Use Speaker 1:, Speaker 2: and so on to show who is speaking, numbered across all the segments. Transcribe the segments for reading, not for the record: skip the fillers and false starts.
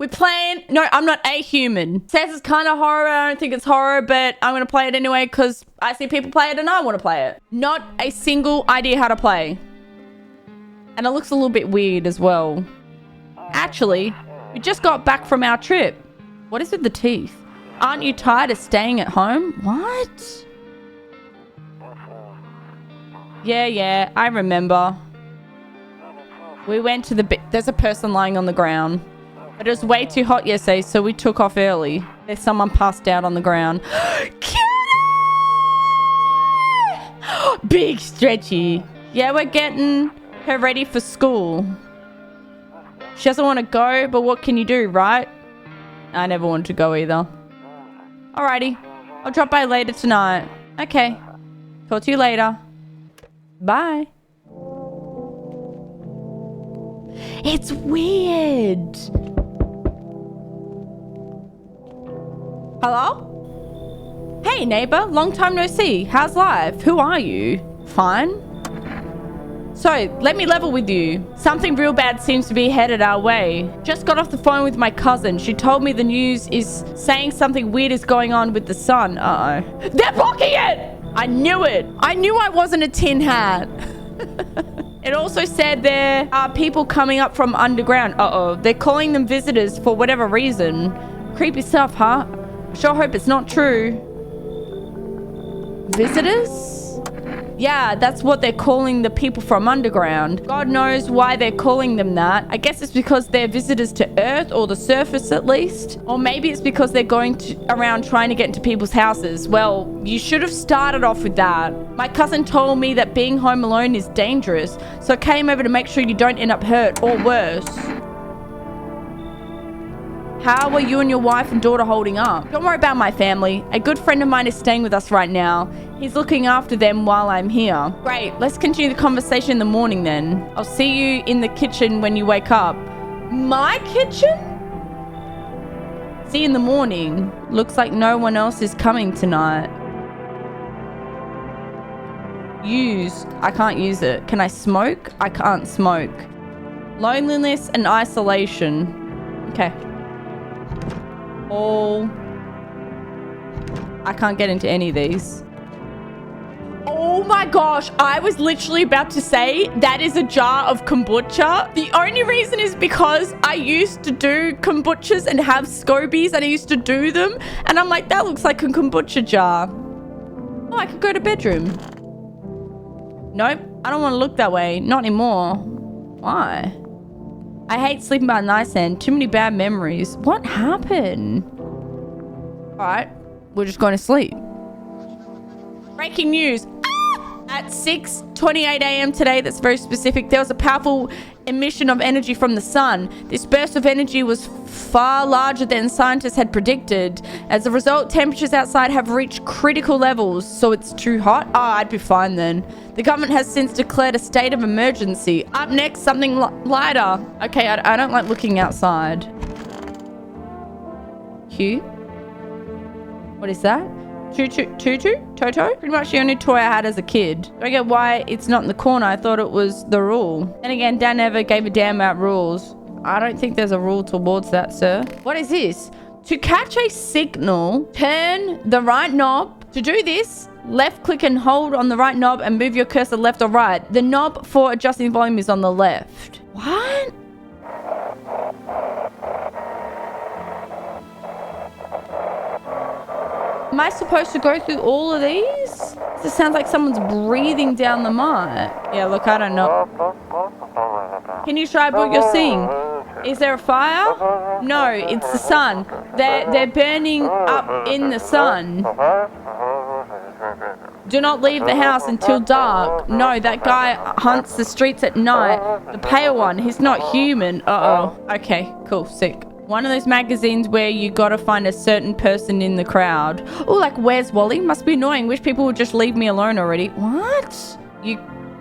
Speaker 1: We're playing... No, I'm not a human. Says it's kind of horror. I don't think it's horror, but I'm going to play it anyway because I see people play it and I want to play it. Not a single idea how to play. And it looks a little bit weird as well. Actually, we just got back from our trip. What is with the teeth? Aren't you tired of staying at home? What? Yeah, I remember. We went to the... There's a person lying on the ground. But it was way too hot yesterday, so we took off early. There's someone passed out on the ground. Big stretchy. Yeah, we're getting her ready for school. She doesn't want to go, but what can you do, right? I never wanted to go either. Alrighty. I'll drop by later tonight. Okay. Talk to you later. Bye. It's weird. Hello? Hey, neighbor. Long time no see. How's life? Who are you? Fine. So, let me level with you. Something real bad seems to be headed our way. Just got off the phone with my cousin. She told me the news is saying something weird is going on with the sun. Uh-oh. They're blocking it! I knew it. I knew I wasn't a tin hat. It also said there are people coming up from underground. Uh-oh. They're calling them visitors for whatever reason. Creepy stuff, huh? Sure hope it's not true. Visitors? Yeah, that's what they're calling the people from underground. God knows why they're calling them that. I guess it's because they're visitors to Earth, or the surface at least. Or maybe it's because they're going around trying to get into people's houses. Well, you should have started off with that. My cousin told me that being home alone is dangerous, so I came over to make sure you don't end up hurt or worse. How are you and your wife and daughter holding up? Don't worry about my family. A good friend of mine is staying with us right now. He's looking after them while I'm here. Great, let's continue the conversation in the morning then. I'll see you in the kitchen when you wake up. My kitchen? See you in the morning. Looks like no one else is coming tonight. Use. I can't use it. Can I smoke? I can't smoke. Loneliness and isolation. Okay. All. I can't get into any of these. Oh my gosh, I was literally about to say that is a jar of kombucha. The only reason is because I used to do kombuchas and have scobies and I used to do them. And I'm like, that looks like a kombucha jar. Oh, I could go to bedroom. Nope, I don't want to look that way. Not anymore. Why? I hate sleeping by a nightstand. Too many bad memories. What happened? Alright, we're just going to sleep. Breaking news. At 6:28 a.m. today, that's very specific, there was a powerful emission of energy from the sun. This burst of energy was far larger than scientists had predicted. As a result, temperatures outside have reached critical levels. So it's too hot? Oh, I'd be fine then. The government has since declared a state of emergency. Up next, something lighter. Okay, I don't like looking outside. Hugh? What is that? Tutu? Toto? Pretty much the only toy I had as a kid. Don't get why it's not in the corner. I thought it was the rule. And again, Dad never gave a damn about rules. I don't think there's a rule towards that, sir. What is this? To catch a signal, turn the right knob. To do this, left click and hold on the right knob and move your cursor left or right. The knob for adjusting volume is on the left. What? Am I supposed to go through all of these? This sounds like someone's breathing down the mic. Yeah, look, I don't know. Can you describe what you're seeing? Is there a fire? No, it's the sun. They're burning up in the sun. Do not leave the house until dark. No, that guy hunts the streets at night. The pale one, he's not human. Uh-oh. Okay, cool, sick. One of those magazines where you gotta find a certain person in the crowd. Oh, like Where's Wally? Must be annoying. Wish people would just leave me alone already. What? You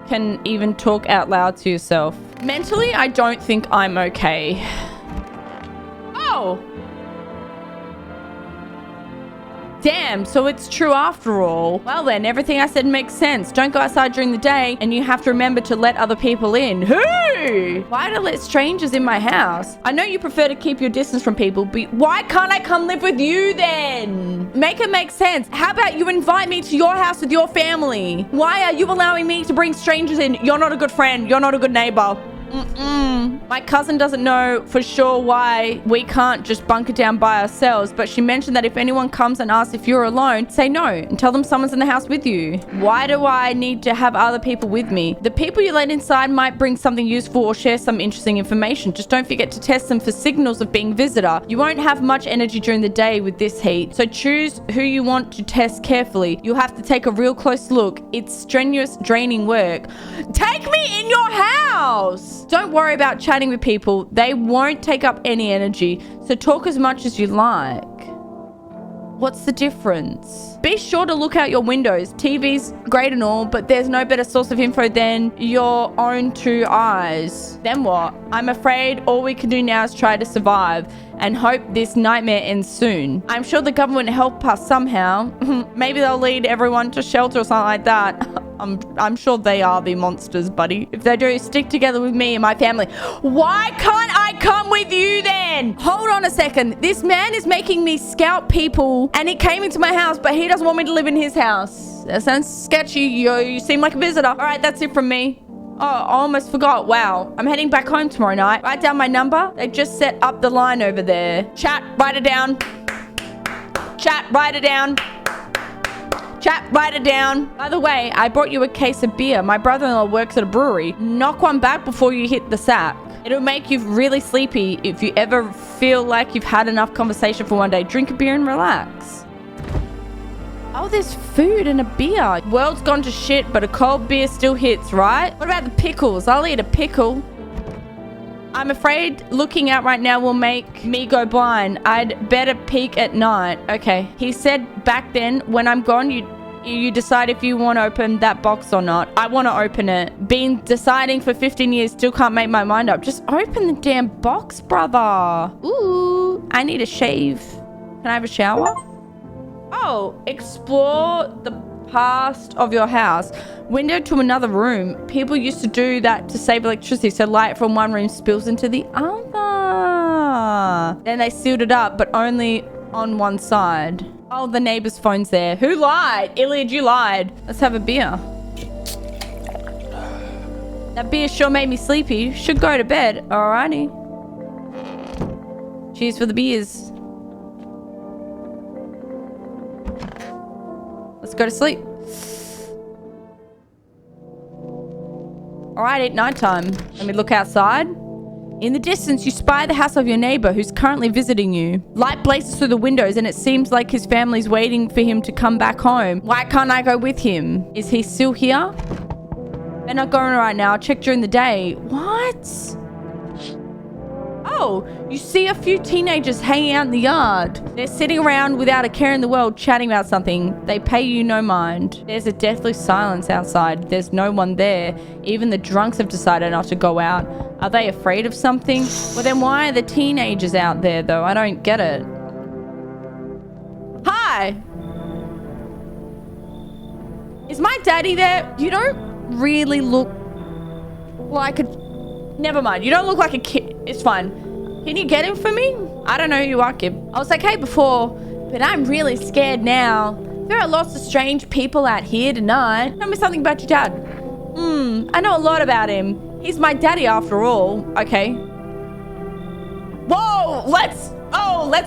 Speaker 1: can even talk out loud to yourself. Mentally, I don't think I'm okay. Oh! Damn, so it's true after all. Well then, everything I said makes sense. Don't go outside during the day, and you have to remember to let other people in. Who? Why to let strangers in my house? I know you prefer to keep your distance from people, but why can't I come live with you then? Make it make sense. How about you invite me to your house with your family? Why are you allowing me to bring strangers in? You're not a good friend. You're not a good neighbor. My cousin doesn't know for sure why we can't just bunker down by ourselves, but she mentioned that if anyone comes and asks if you're alone, say no and tell them someone's in the house with you. Why do I need to have other people with me? The people you let inside might bring something useful or share some interesting information. Just don't forget to test them for signals of being visitor. You won't have much energy during the day with this heat, so choose who you want to test carefully. You'll have to take a real close look. It's strenuous, draining work. Take me in your house! Don't worry about chatting with people. They won't take up any energy, so talk as much as you like. What's the difference? Be sure to look out your windows. TV's great and all, but there's no better source of info than your own two eyes. Then what? I'm afraid all we can do now is try to survive and hope this nightmare ends soon. I'm sure the government will help us somehow. Maybe they'll lead everyone to shelter or something like that. I'm sure they are the monsters, buddy. If they do, stick together with me and my family. Why can't I come with you then? Hold on a second. This man is making me scout people and he came into my house, but he doesn't want me to live in his house. That sounds sketchy. You seem like a visitor. All right, that's it from me. Oh, I almost forgot. Wow. I'm heading back home tomorrow night. Write down my number. They just set up the line over there. Chat, write it down. Chat, write it down. Chat, write it down. By the way, I brought you a case of beer. My brother-in-law works at a brewery. Knock one back before you hit the sack. It'll make you really sleepy if you ever feel like you've had enough conversation for one day. Drink a beer and relax. Oh, there's food and a beer. World's gone to shit, but a cold beer still hits, right? What about the pickles? I'll eat a pickle. I'm afraid looking out right now will make me go blind. I'd better peek at night. Okay. He said back then, when I'm gone, you decide if you want to open that box or not. I want to open it. Been deciding for 15 years, still can't make my mind up. Just open the damn box, brother. Ooh, I need a shave. Can I have a shower? Oh, explore the past of your house. Window to another room. People used to do that to save electricity, so light from one room spills into the other. Then they sealed it up, but only on one side. Oh, the neighbor's phone's there. Who lied? Iliad, you lied. Let's have a beer. That beer sure made me sleepy. Should go to bed. Alrighty. Cheers for the beers. Let's go to sleep. All right, at nighttime. Let me look outside. In the distance, you spy the house of your neighbor who's currently visiting you. Light blazes through the windows and it seems like his family's waiting for him to come back home. Why can't I go with him? Is he still here? They're not going right now. I'll check during the day. What? Oh, you see a few teenagers hanging out in the yard. They're sitting around without a care in the world chatting about something. They pay you no mind. There's a deathly silence outside. There's no one there. Even the drunks have decided not to go out. Are they afraid of something? Well, then why are the teenagers out there, though? I don't get it. Hi! Is my daddy there? You don't really look like a... Never mind. You don't look like a kid. It's fine. Can you get him for me? I don't know who you are, kid. I was okay before, but I'm really scared now. There are lots of strange people out here tonight. Tell me something about your dad. I know a lot about him. He's my daddy after all. Okay. Whoa, let's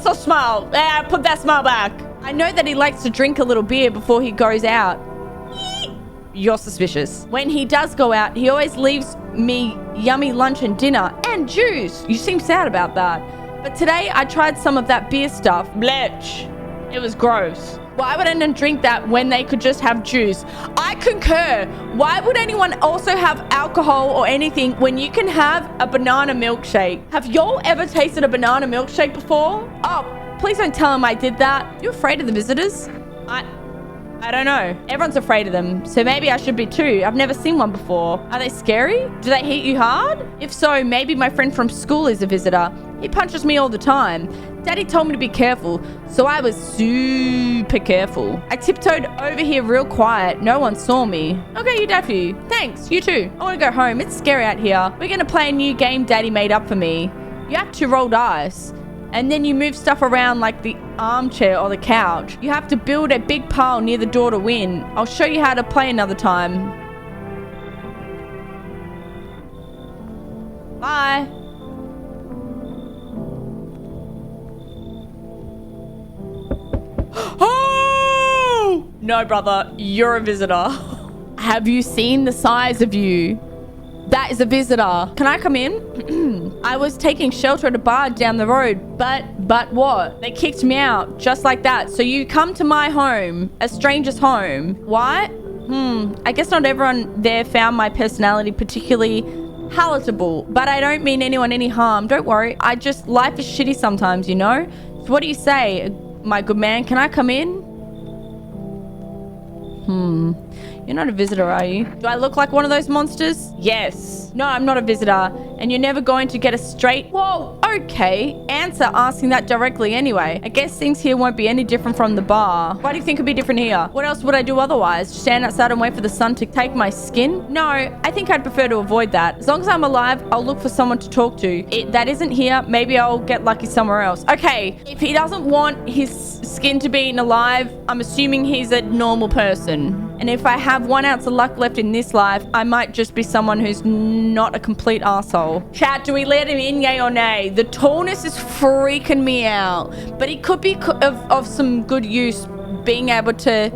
Speaker 1: not smile. Put that smile back. I know that he likes to drink a little beer before he goes out. You're suspicious. When he does go out, he always leaves me yummy lunch and dinner and juice. You seem sad about that. But today I tried some of that beer stuff. Blech. It was gross. Why would anyone drink that when they could just have juice? I concur. Why would anyone also have alcohol or anything when you can have a banana milkshake? Have y'all ever tasted a banana milkshake before? Oh, please don't tell him I did that. You afraid of the visitors? I don't know. Everyone's afraid of them, so maybe I should be too. I've never seen one before. Are they scary? Do they hit you hard? If so, maybe my friend from school is a visitor. He punches me all the time. Daddy told me to be careful, so I was super careful. I tiptoed over here real quiet. No one saw me. Okay, you dad for you. Thanks, you too. I want to go home. It's scary out here. We're going to play a new game Daddy made up for me. You have to roll dice, and then you move stuff around like the armchair or the couch. You have to build a big pile near the door to win. I'll show you how to play another time. Bye. Oh! No, brother, you're a visitor. Have you seen the size of you? That is a visitor. Can I come in? I was taking shelter at a bar down the road, but what? They kicked me out just like that. So you come to my home, a stranger's home. What? I guess not everyone there found my personality particularly palatable, but I don't mean anyone any harm. Don't worry. Life is shitty sometimes, you know? So what do you say, my good man? Can I come in? You're not a visitor, are you? Do I look like one of those monsters? Yes. No, I'm not a visitor. And you're never going to get a straight... Whoa, okay. Answer asking that directly anyway. I guess things here won't be any different from the bar. Why do you think it'd be different here? What else would I do otherwise? Stand outside and wait for the sun to take my skin? No, I think I'd prefer to avoid that. As long as I'm alive, I'll look for someone to talk to. That isn't here. Maybe I'll get lucky somewhere else. Okay, if he doesn't want his skin to be eaten alive, I'm assuming he's a normal person. And if I have 1 ounce of luck left in this life, I might just be someone who's not a complete asshole. Chat, do we let him in, yay or nay? The tallness is freaking me out. But he could be of some good use, being able to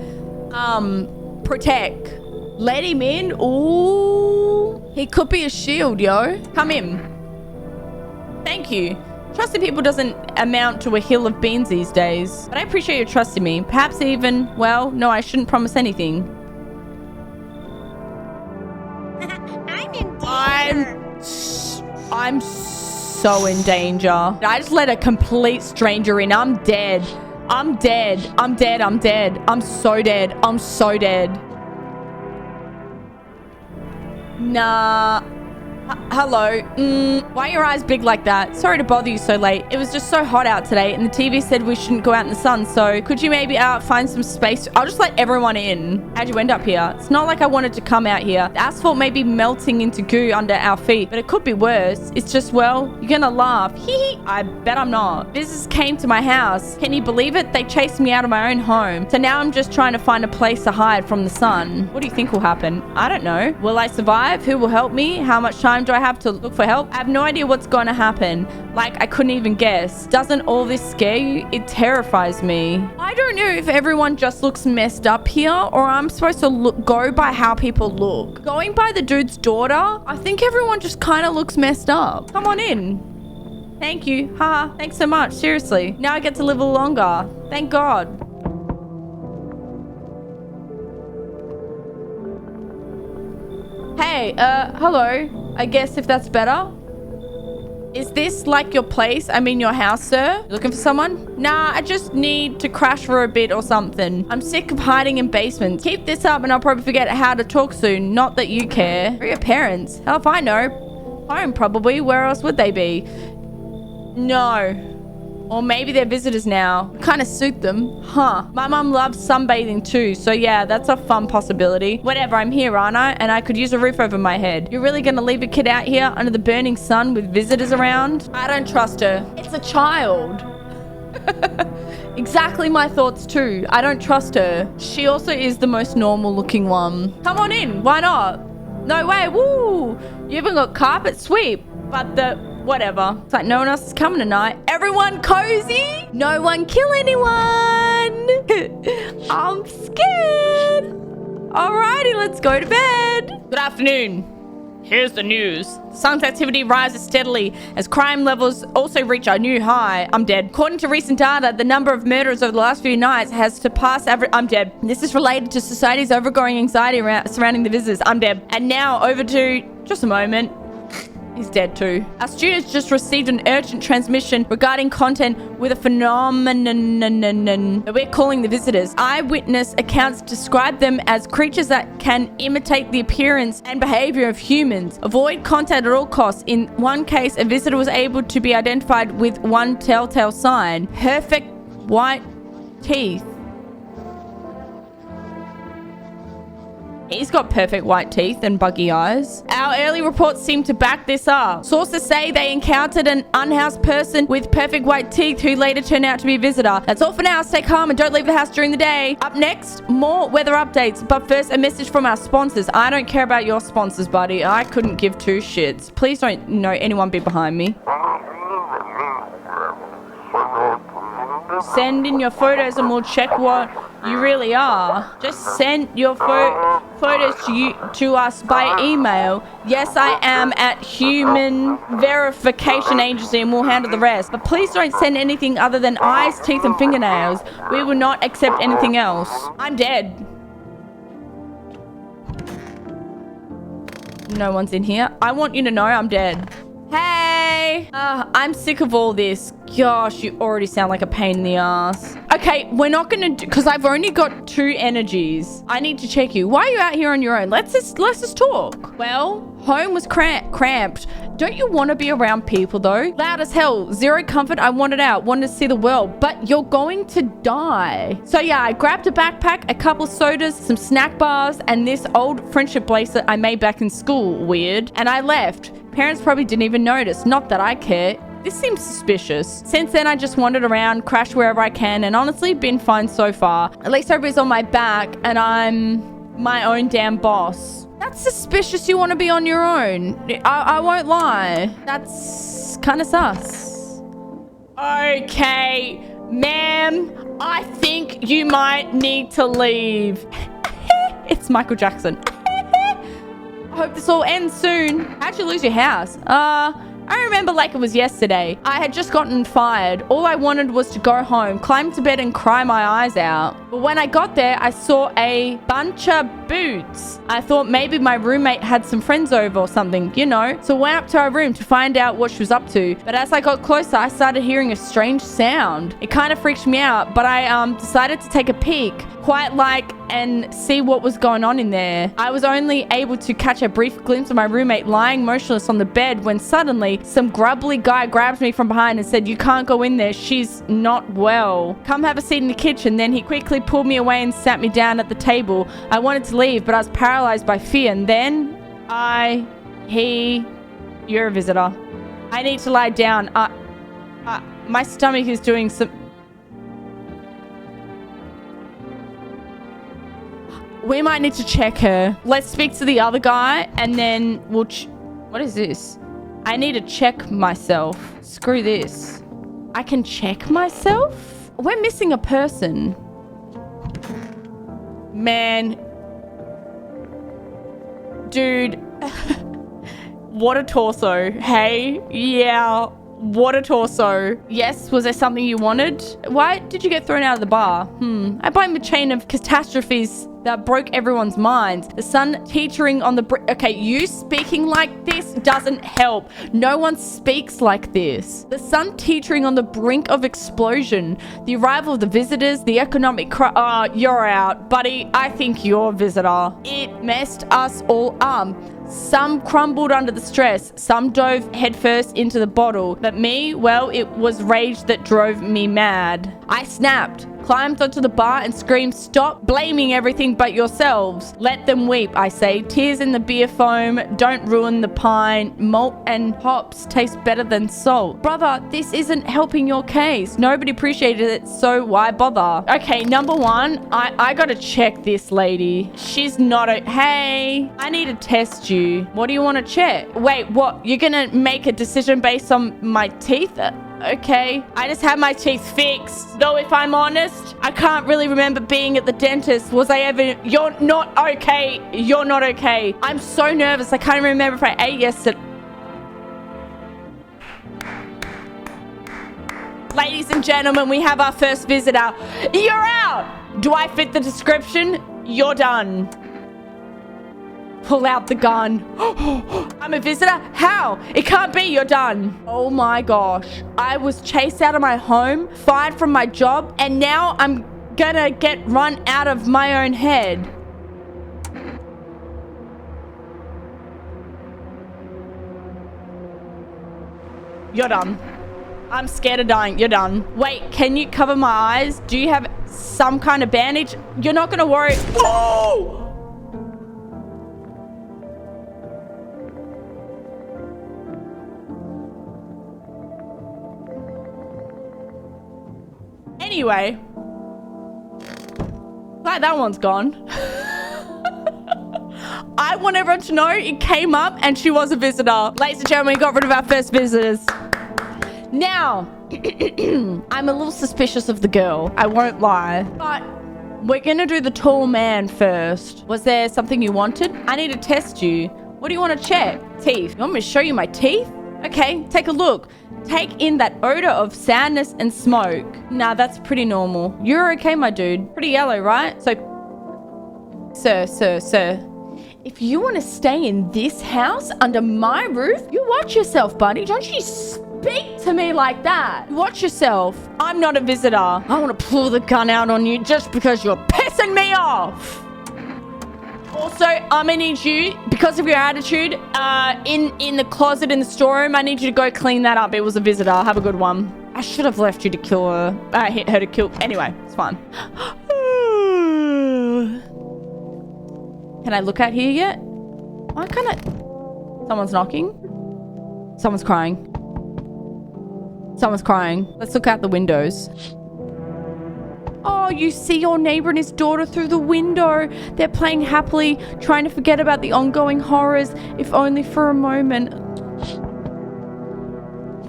Speaker 1: protect. Let him in? Ooh. He could be a shield, yo. Come in. Thank you. Trusting people doesn't amount to a hill of beans these days. But I appreciate you trusting me. Perhaps even, well, no, I shouldn't promise anything. I'm so in danger. I just let a complete stranger in. I'm dead. I'm dead. I'm dead. I'm dead. I'm so dead. I'm so dead. Nah. Hello. Why are your eyes big like that? Sorry to bother you so late. It was just so hot out today, and the TV said we shouldn't go out in the sun, so could you maybe find some space? I'll just let everyone in. How'd you end up here? It's not like I wanted to come out here. The asphalt may be melting into goo under our feet, but it could be worse. It's just, well, you're gonna laugh. Hee hee. I bet I'm not. Visitors came to my house. Can you believe it? They chased me out of my own home. So now I'm just trying to find a place to hide from the sun. What do you think will happen? I don't know. Will I survive? Who will help me? How much time do I have to look for help? I have no idea what's going to happen. Like, I couldn't even guess. Doesn't all this scare you? It terrifies me. I don't know if everyone just looks messed up here, or I'm supposed to go by how people look. Going by the dude's daughter, I think everyone just kind of looks messed up. Come on in. Thank you. Haha. Thanks so much. Seriously. Now I get to live a little longer. Thank God. Hey, hello. I guess if that's better. Is this like your place? I mean your house, sir? Looking for someone? Nah, I just need to crash for a bit or something. I'm sick of hiding in basements. Keep this up and I'll probably forget how to talk soon. Not that you care. Who are your parents? Hell if I know. Home, probably. Where else would they be? No. Or maybe they're visitors now. Kind of suit them. Huh. My mum loves sunbathing too, so yeah, that's a fun possibility. Whatever, I'm here, aren't I? And I could use a roof over my head. You're really gonna leave a kid out here under the burning sun with visitors around? I don't trust her. It's a child. Exactly my thoughts too. I don't trust her. She also is the most normal looking one. Come on in. Why not? No way. Woo. You even got carpet sweep. But whatever. It's like no one else is coming tonight. Everyone cozy? No one kill anyone. I'm scared. Alrighty, let's go to bed. Good afternoon. Here's the news. Sun's activity rises steadily as crime levels also reach a new high. I'm dead. According to recent data, the number of murders over the last few nights has surpassed average. I'm dead. This is related to society's overgrowing anxiety surrounding the visitors. I'm dead. And now over to just a moment. He's dead too. Our students just received an urgent transmission regarding content with a phenomenon that we're calling the visitors. Eyewitness accounts describe them as creatures that can imitate the appearance and behavior of humans. Avoid contact at all costs. In one case, a visitor was able to be identified with one telltale sign: perfect white teeth. He's got perfect white teeth and buggy eyes. Our early reports seem to back this up. Sources say they encountered an unhoused person with perfect white teeth who later turned out to be a visitor. That's all for now. Stay calm and don't leave the house during the day. Up next, more weather updates. But first, a message from our sponsors. I don't care about your sponsors, buddy. I couldn't give two shits. Please don't know anyone be behind me. Send in your photos and we'll check what you really are. Just send your photos to us by email. Yes, I am at Human Verification Agency and we'll handle the rest. But please don't send anything other than eyes, teeth, and fingernails. We will not accept anything else. I'm dead. No one's in here. I want you to know I'm dead. Hey! I'm sick of all this. Gosh, you already sound like a pain in the ass. Okay, we're not gonna do, because I've only got 2 energies. I need to check you. Why are you out here on your own? Let's just talk. Well, home was cramped. Don't you want to be around people though? Loud as hell. Zero comfort. I wanted out. Wanted to see the world. But you're going to die. So yeah, I grabbed a backpack, a couple sodas, some snack bars, and this old friendship bracelet I made back in school. Weird. And I left. Parents probably didn't even notice. Not that I care. This seems suspicious. Since then, I just wandered around, crashed wherever I can, and honestly, been fine so far. At least everybody's on my back, and I'm my own damn boss. That's suspicious you want to be on your own. I won't lie. That's kind of sus. Okay, ma'am, I think you might need to leave. It's Michael Jackson. I hope this all ends soon. How'd you lose your house? I remember like it was yesterday. I had just gotten fired. All I wanted was to go home, climb to bed and cry my eyes out. But when I got there, I saw a bunch of boots. I thought maybe my roommate had some friends over or something, you know. So I went up to her room to find out what she was up to. But as I got closer, I started hearing a strange sound. It kind of freaked me out, but I decided to take a peek, quite like, and see what was going on in there. I was only able to catch a brief glimpse of my roommate lying motionless on the bed when suddenly some grubbly guy grabs me from behind and said, "You can't go in there. She's not well. Come have a seat in the kitchen." Then he quickly pulled me away and sat me down at the table. I wanted to leave, but I was paralyzed by fear. And then you're a visitor. I need to lie down. My stomach is doing some... We might need to check her. Let's speak to the other guy and then we'll... What is this? I need to check myself. Screw this. I can check myself? We're missing a person. Man. Dude. What a torso. Hey? Yeah. What a torso. Yes, was there something you wanted? Why did you get thrown out of the bar? I blame the chain of catastrophes that broke everyone's minds. The sun teetering on the brink. Okay, you speaking like this doesn't help. No one speaks like this. The sun teetering on the brink of explosion. The arrival of the visitors, the economic you're out. Buddy, I think you're a visitor. It messed us all up. Some crumbled under the stress. Some dove headfirst into the bottle. But me, well, it was rage that drove me mad. I snapped, climbed onto the bar and screamed, "Stop blaming everything but yourselves. Let them weep," I say. Tears in the beer foam don't ruin the pine. Malt and hops taste better than salt. Brother, this isn't helping your case. Nobody appreciated it, so why bother? Okay, number one, I gotta check this lady. She's not a... Hey, I need to test you. What do you want to check? Wait, what? You're gonna make a decision based on my teeth? Okay, I just had my teeth fixed. Though if I'm honest, I can't really remember being at the dentist. Was I ever... You're not okay. You're not okay. I'm so nervous. I can't remember if I ate yesterday. Ladies and gentlemen, we have our first visitor. You're out. Do I fit the description? You're done. Pull out the gun. I'm a visitor? How? It can't be. You're done. Oh my gosh. I was chased out of my home, fired from my job, and now I'm gonna get run out of my own head. You're done. I'm scared of dying. You're done. Wait, can you cover my eyes? Do you have some kind of bandage? You're not gonna worry. Oh! Anyway. Glad that one's gone. I want everyone to know it came up and she was a visitor. Ladies and gentlemen, we got rid of our first visitors. Now, I'm a little suspicious of the girl. I won't lie. But we're going to do the tall man first. Was there something you wanted? I need to test you. What do you want to check? Teeth. You want me to show you my teeth? Okay, take a look. Take in that odor of sadness and smoke. Nah, that's pretty normal. You're okay, my dude. Pretty yellow, right? So, sir. If you want to stay in this house under my roof, you watch yourself, buddy. Don't you speak to me like that. Watch yourself. I'm not a visitor. I want to pull the gun out on you just because you're pissing me off. Also, I'm gonna need you, because of your attitude, in the closet in the storeroom, I need you to go clean that up. It was a visitor. Have a good one. I should have left you to kill her. Hit her to kill. Anyway, it's fine. Can I look out here yet? Why can't I? Someone's knocking. Someone's crying. Someone's crying. Let's look out the windows. Oh, you see your neighbor and his daughter through the window. They're playing happily, trying to forget about the ongoing horrors, if only for a moment.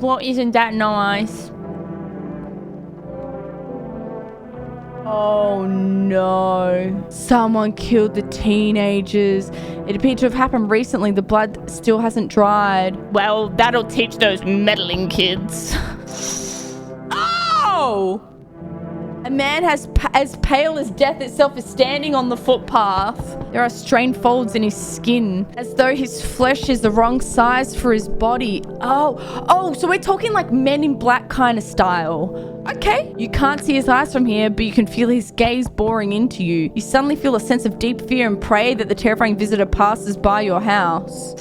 Speaker 1: Well, isn't that nice? Oh no. Someone killed the teenagers. It appeared to have happened recently. The blood still hasn't dried. Well, that'll teach those meddling kids. Oh! A man as pale as death itself is standing on the footpath. There are strained folds in his skin, as though his flesh is the wrong size for his body. Oh, so we're talking like Men in Black kind of style. Okay. You can't see his eyes from here, but you can feel his gaze boring into you. You suddenly feel a sense of deep fear and pray that the terrifying visitor passes by your house.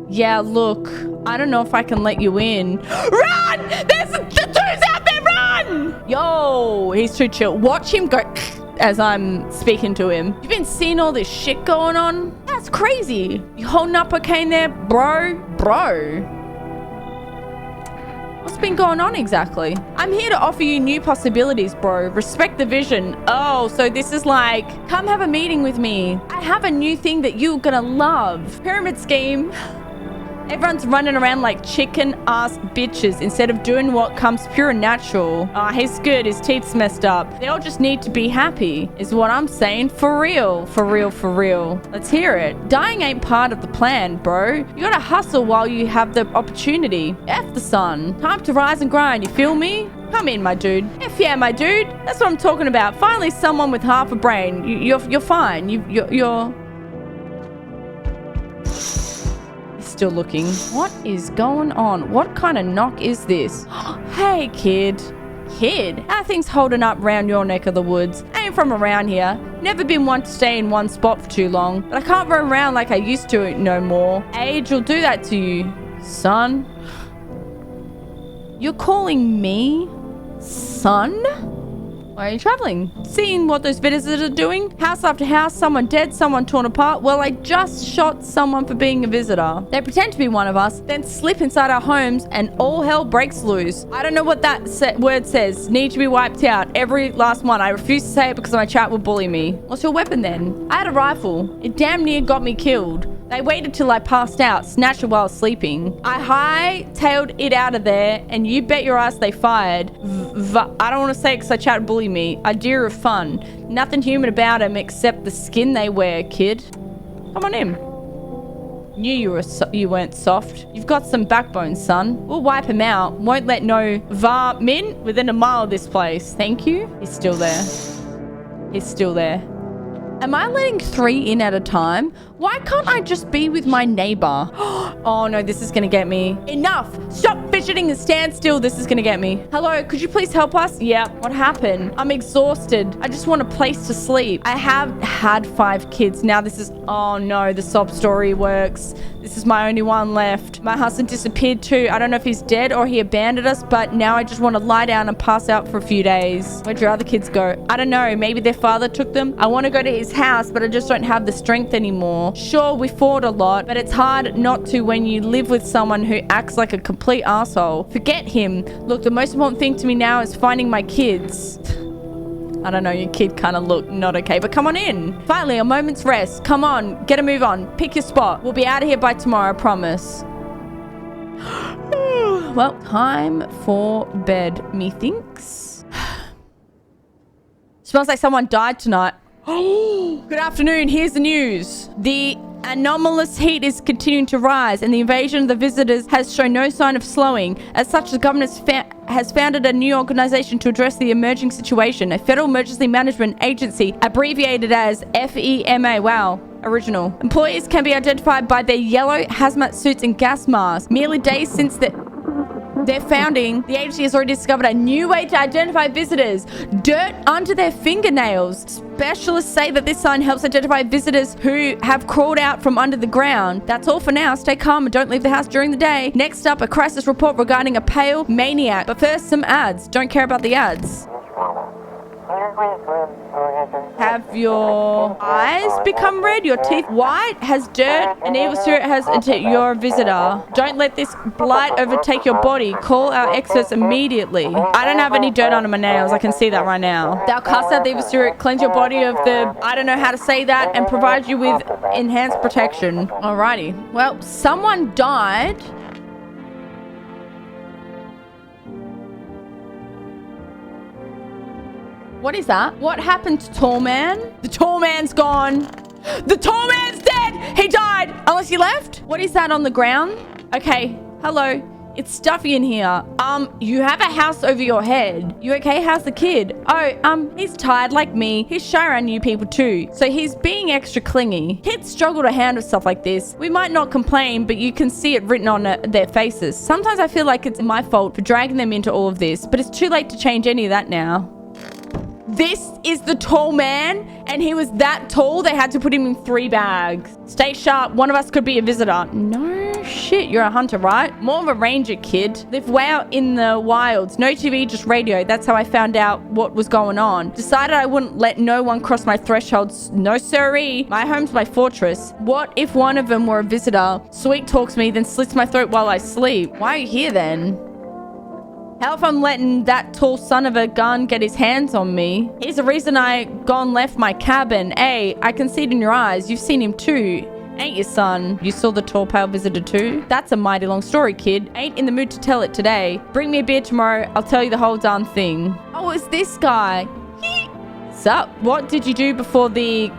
Speaker 1: Yeah, look, I don't know if I can let you in. Run! There's the dudes out there, run! Yo, he's too chill. Watch him go as I'm speaking to him. You've been seeing all this shit going on? That's crazy. You holding up a cane there, bro? What's been going on exactly? I'm here to offer you new possibilities, bro. Respect the vision. Oh, so this is like, come have a meeting with me. I have a new thing that you're gonna love. Pyramid scheme. Everyone's running around like chicken ass bitches instead of doing what comes pure and natural. He's good. His teeth's messed up. They all just need to be happy, is what I'm saying. For real. For real. Let's hear it. Dying ain't part of the plan, bro. You gotta hustle while you have the opportunity. F the sun. Time to rise and grind. You feel me? Come in, my dude. F yeah, my dude. That's what I'm talking about. Finally, someone with half a brain. You're fine. You're... Still looking. What is going on? What kind of knock is this? Hey, kid. How things holding up round your neck of the woods? I ain't from around here. Never been one to stay in one spot for too long. But I can't roam around like I used to no more. Age will do that to you, son. You're calling me son? Why are you traveling? Seeing what those visitors are doing? House after house, someone dead, someone torn apart. Well, I just shot someone for being a visitor. They pretend to be one of us, then slip inside our homes and all hell breaks loose. I don't know what that word says. Need to be wiped out. Every last one. I refuse to say it because my chat will bully me. What's your weapon then? I had a rifle. It damn near got me killed. They waited till I passed out, snatched it while sleeping. I high-tailed it out of there, and you bet your ass they fired. I don't want to say it because I chat bully me. Idea of fun. Nothing human about them except the skin they wear, kid. Come on in. Knew you weren't soft. You've got some backbone, son. We'll wipe him out. Won't let no varmin within a mile of this place. Thank you. He's still there. Am I letting 3 in at a time? Why can't I just be with my neighbor? Oh no, this is gonna get me. Enough! Stop fidgeting and stand still. This is gonna get me. Hello, could you please help us? Yeah, what happened? I'm exhausted. I just want a place to sleep. I have had 5 kids. Now this is, oh no, the sob story works. This is my only one left. My husband disappeared too. I don't know if he's dead or he abandoned us, but now I just want to lie down and pass out for a few days. Where'd your other kids go? I don't know. Maybe their father took them. I want to go to his house, but I just don't have the strength anymore. Sure, we fought a lot, but it's hard not to when you live with someone who acts like a complete asshole. Forget him. Look, the most important thing to me now is finding my kids. I don't know, your kid kind of looked not okay, but come on in. Finally, a moment's rest. Come on, get a move on. Pick your spot. We'll be out of here by tomorrow, I promise. Well, time for bed, methinks. Smells like someone died tonight. Good afternoon, here's the news. The anomalous heat is continuing to rise and the invasion of the visitors has shown no sign of slowing. As such, the government has founded a new organization to address the emerging situation, a Federal Emergency Management Agency, abbreviated as FEMA. Wow. Original. Employees can be identified by their yellow hazmat suits and gas masks. Merely days since their founding, the agency has already discovered a new way to identify visitors. Dirt under their fingernails. Specialists say that this sign helps identify visitors who have crawled out from under the ground. That's all for now. Stay calm and don't leave the house during the day. Next up, a crisis report regarding a pale maniac. But first, some ads. Don't care about the ads. Have your eyes become red? Your teeth white? Has dirt? An evil spirit has you're a visitor. Don't let this blight overtake your body. Call our experts immediately. I don't have any dirt under my nails. I can see that right now. Thou cast out the evil spirit, cleanse your body of the, I don't know how to say that, and provide you with enhanced protection. Alrighty. Well, someone died. What is that? What happened to Tall Man? The Tall Man's gone. The Tall Man's dead! He died! Unless he left? What is that on the ground? Okay, hello. It's stuffy in here. You have a house over your head. You okay? How's the kid? Oh, he's tired like me. He's shy around new people too. So he's being extra clingy. Kids struggle to handle stuff like this. We might not complain, but you can see it written on their faces. Sometimes I feel like it's my fault for dragging them into all of this, but it's too late to change any of that now. This is the Tall Man, and he was that tall, they had to put him in 3 bags. Stay sharp, one of us could be a visitor. No shit, you're a hunter, right? More of a ranger, kid. Live way out in the wilds. No TV, just radio. That's how I found out what was going on. Decided I wouldn't let no one cross my thresholds. No siree. My home's my fortress. What if one of them were a visitor? Sweet talks me, then slits my throat while I sleep. Why are you here then? How if I'm letting that tall son of a gun get his hands on me? Here's the reason I gone left my cabin. Hey, I can see it in your eyes. You've seen him too. Ain't you, son? You saw the tall pale visitor too? That's a mighty long story, kid. Ain't in the mood to tell it today. Bring me a beer tomorrow. I'll tell you the whole darn thing. Oh, it's this guy. Sup? What did you do before the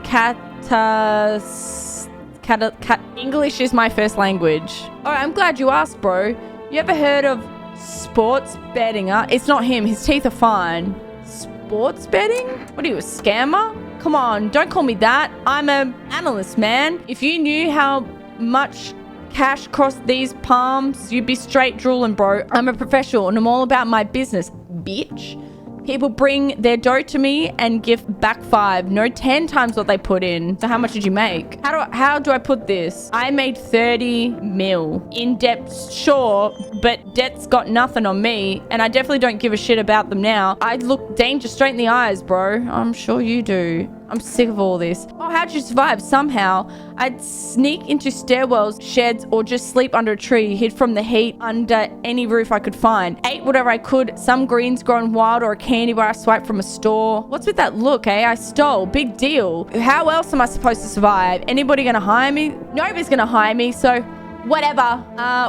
Speaker 1: English is my first language. Alright, I'm glad you asked, bro. You ever heard of sports betting? It's not him. His teeth are fine. Sports betting? What are you, a scammer? Come on, don't call me that. I'm an analyst, man. If you knew how much cash crossed these palms, you'd be straight drooling, bro. I'm a professional and I'm all about my business, bitch. People bring their dough to me and give back 5, no 10 times what they put in. So how much did you make? How do I put this? I made 30 mil. In debt, sure, but debt's got nothing on me, and I definitely don't give a shit about them now. I look danger straight in the eyes, bro. I'm sure you do. I'm sick of all this. Oh, how'd you survive? Somehow. I'd sneak into stairwells, sheds, or just sleep under a tree, hid from the heat under any roof I could find. Ate whatever I could, some greens grown wild or a candy bar I swiped from a store. What's with that look, eh? I stole. Big deal. How else am I supposed to survive? Anybody gonna hire me? Nobody's gonna hire me, so whatever.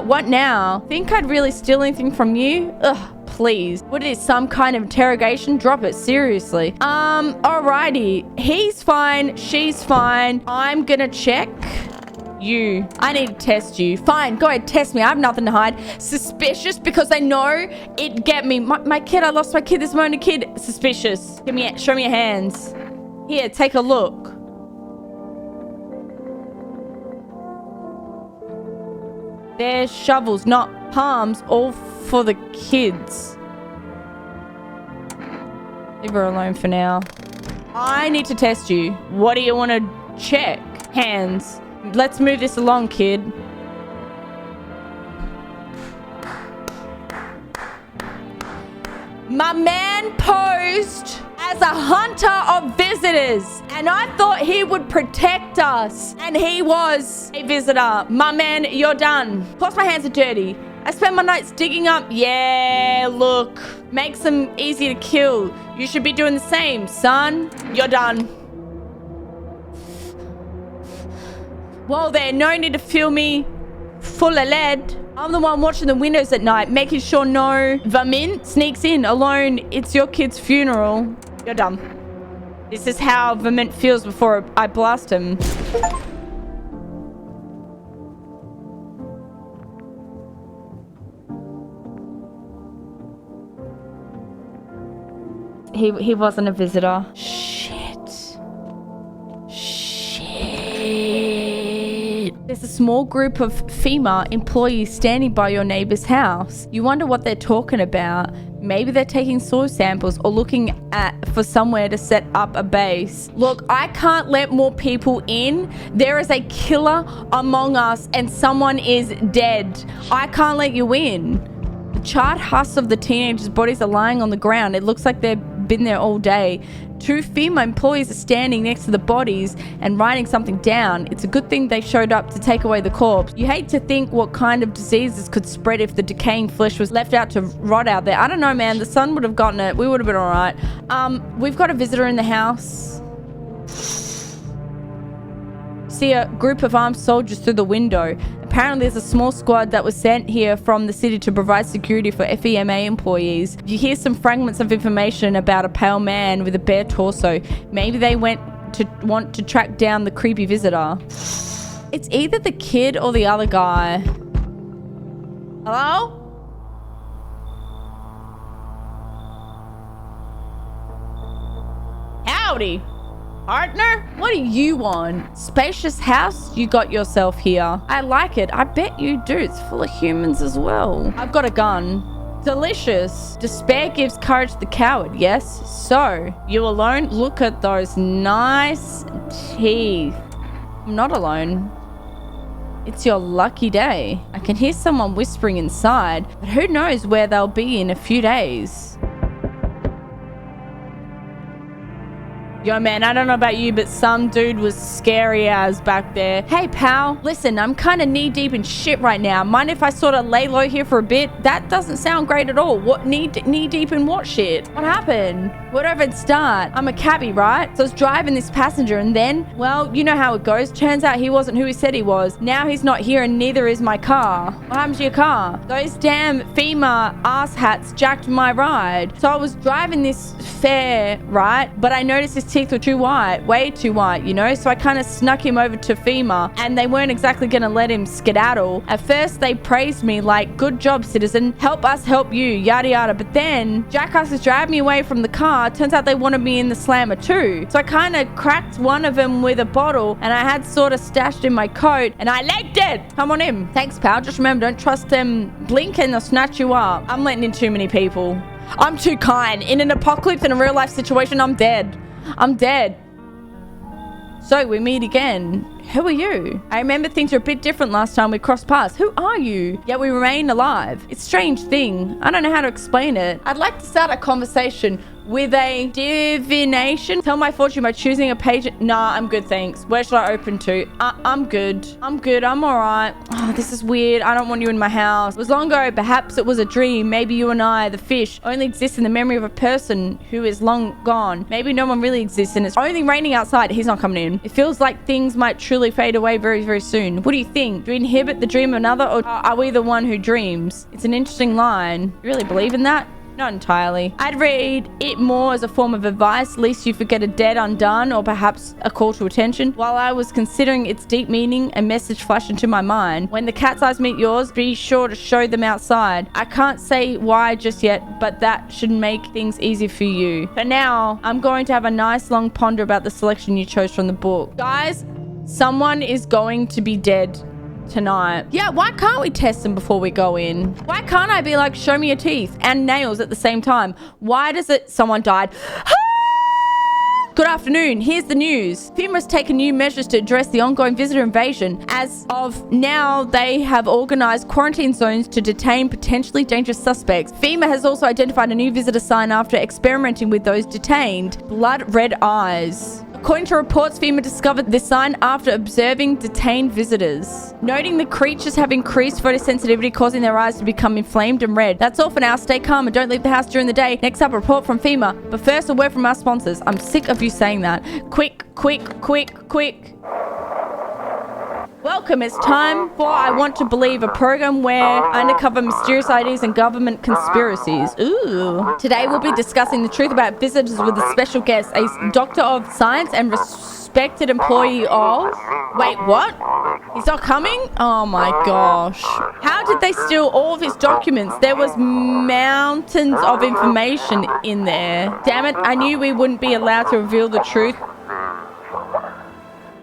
Speaker 1: What now? Think I'd really steal anything from you? Ugh. Please. What is some kind of interrogation? Drop it, seriously. Alrighty. He's fine. She's fine. I'm gonna check you. I need to test you. Fine, go ahead, test me. I have nothing to hide. Suspicious because they know it'd get me. My kid, I lost my kid this morning. Kid, suspicious. Show me your hands. Here, take a look. They're shovels, not palms, all for the kids. Leave her alone for now. I need to test you. What do you want to check? Hands. Let's move this along, kid. My man posed as a hunter of visitors, and I thought he would protect us, and he was a visitor. My man, you're done. Of course my hands are dirty. I spend my nights digging up. Yeah, look. Makes them easy to kill. You should be doing the same, son. You're done. Whoa there, no need to fill me full of lead. I'm the one watching the windows at night, making sure no vermin sneaks in alone. It's your kid's funeral. You're dumb. This is how vermin feels before I blast him. He wasn't a visitor. Shit. There's a small group of FEMA employees standing by your neighbor's house. You wonder what they're talking about. Maybe they're taking soil samples or looking for somewhere to set up a base. Look, I can't let more people in. There is a killer among us and someone is dead. I can't let you in. The charred husks of the teenagers' bodies are lying on the ground. It looks like they've been there all day. 2 FEMA employees are standing next to the bodies and writing something down. It's a good thing they showed up to take away the corpse. You hate to think what kind of diseases could spread if the decaying flesh was left out to rot out there. I don't know, man. The sun would have gotten it. We would have been all right. We've got a visitor in the house. See a group of armed soldiers through the window. Apparently there's a small squad that was sent here from the city to provide security for FEMA employees. You hear some fragments of information about a pale man with a bare torso. Maybe they want to track down the creepy visitor. It's either the kid or the other guy. Hello? Howdy. Partner? What do you want? Spacious house you got yourself here. I like it. I bet you do. It's full of humans as well. I've got a gun. Delicious. Despair gives courage to the coward, yes? So, you alone? Look at those nice teeth. I'm not alone. It's your lucky day. I can hear someone whispering inside, but who knows where they'll be in a few days. Yo, man, I don't know about you, but some dude was scary as back there. Hey, pal. Listen, I'm kind of knee-deep in shit right now. Mind if I sort of lay low here for a bit? That doesn't sound great at all. What, knee-deep in what shit? What happened? Where did it start? I'm a cabbie, right? So I was driving this passenger and then, well, you know how it goes. Turns out he wasn't who he said he was. Now he's not here and neither is my car. What happened to your car? Those damn FEMA asshats jacked my ride. So I was driving this fare, right? But I noticed his teeth were too white, way too white, you know? So I kind of snuck him over to FEMA and they weren't exactly going to let him skedaddle. At first, they praised me like, good job, citizen. Help us help you, yada yada. But then, jackasses dragged me away from the car. Turns out they wanted me in the slammer too. So I kind of cracked one of them with a bottle and I had sort of stashed in my coat and I legged it. Come on in. Thanks, pal. Just remember, don't trust them. Blink and they'll snatch you up. I'm letting in too many people. I'm too kind. In an apocalypse, in a real life situation, I'm dead. I'm dead. So we meet again. Who are you? I remember things were a bit different last time we crossed paths. Who are you? Yet we remain alive. It's a strange thing. I don't know how to explain it. I'd like to start a conversation with a divination. Tell my fortune by choosing a page. Nah, I'm good, thanks. Where should I open to? I'm good. I'm good. I'm all right. Oh, this is weird. I don't want you in my house. It was long ago. Perhaps it was a dream. Maybe you and I, the fish, only exist in the memory of a person who is long gone. Maybe no one really exists and it's only raining outside. He's not coming in. It feels like things might truly fade away very, very soon. What do you think? Do we inhibit the dream of another or are we the one who dreams? It's an interesting line. You really believe in that? Not entirely. I'd read it more as a form of advice, lest you forget a deed undone, or perhaps a call to attention. While I was considering its deep meaning, a message flashed into my mind. When the cat's eyes meet yours, be sure to show them outside. I can't say why just yet, but that should make things easier for you. For now, I'm going to have a nice long ponder about the selection you chose from the book. Guys, someone is going to be dead. tonight. Yeah, why can't we test them before we go in? Why can't I be like, show me your teeth and nails at the same time? Why does it... Someone died. Good afternoon. Here's the news. FEMA has taken new measures to address the ongoing visitor invasion. As of now, they have organized quarantine zones to detain potentially dangerous suspects. FEMA has also identified a new visitor sign after experimenting with those detained. Blood red eyes. According to reports, FEMA discovered this sign after observing detained visitors, noting the creatures have increased photosensitivity, causing their eyes to become inflamed and red. That's all for now. Stay calm and don't leave the house during the day. Next up, a report from FEMA. But first, a word from our sponsors. I'm sick of you saying that. Quick, quick, quick, quick. Welcome. It's time for I Want to Believe, a program where I uncover mysterious ideas and government conspiracies. Ooh. Today we'll be discussing the truth about visitors with a special guest, a doctor of science and respected employee of... Wait, what? He's not coming? Oh my gosh. How did they steal all of his documents? There was mountains of information in there. Damn it, I knew we wouldn't be allowed to reveal the truth.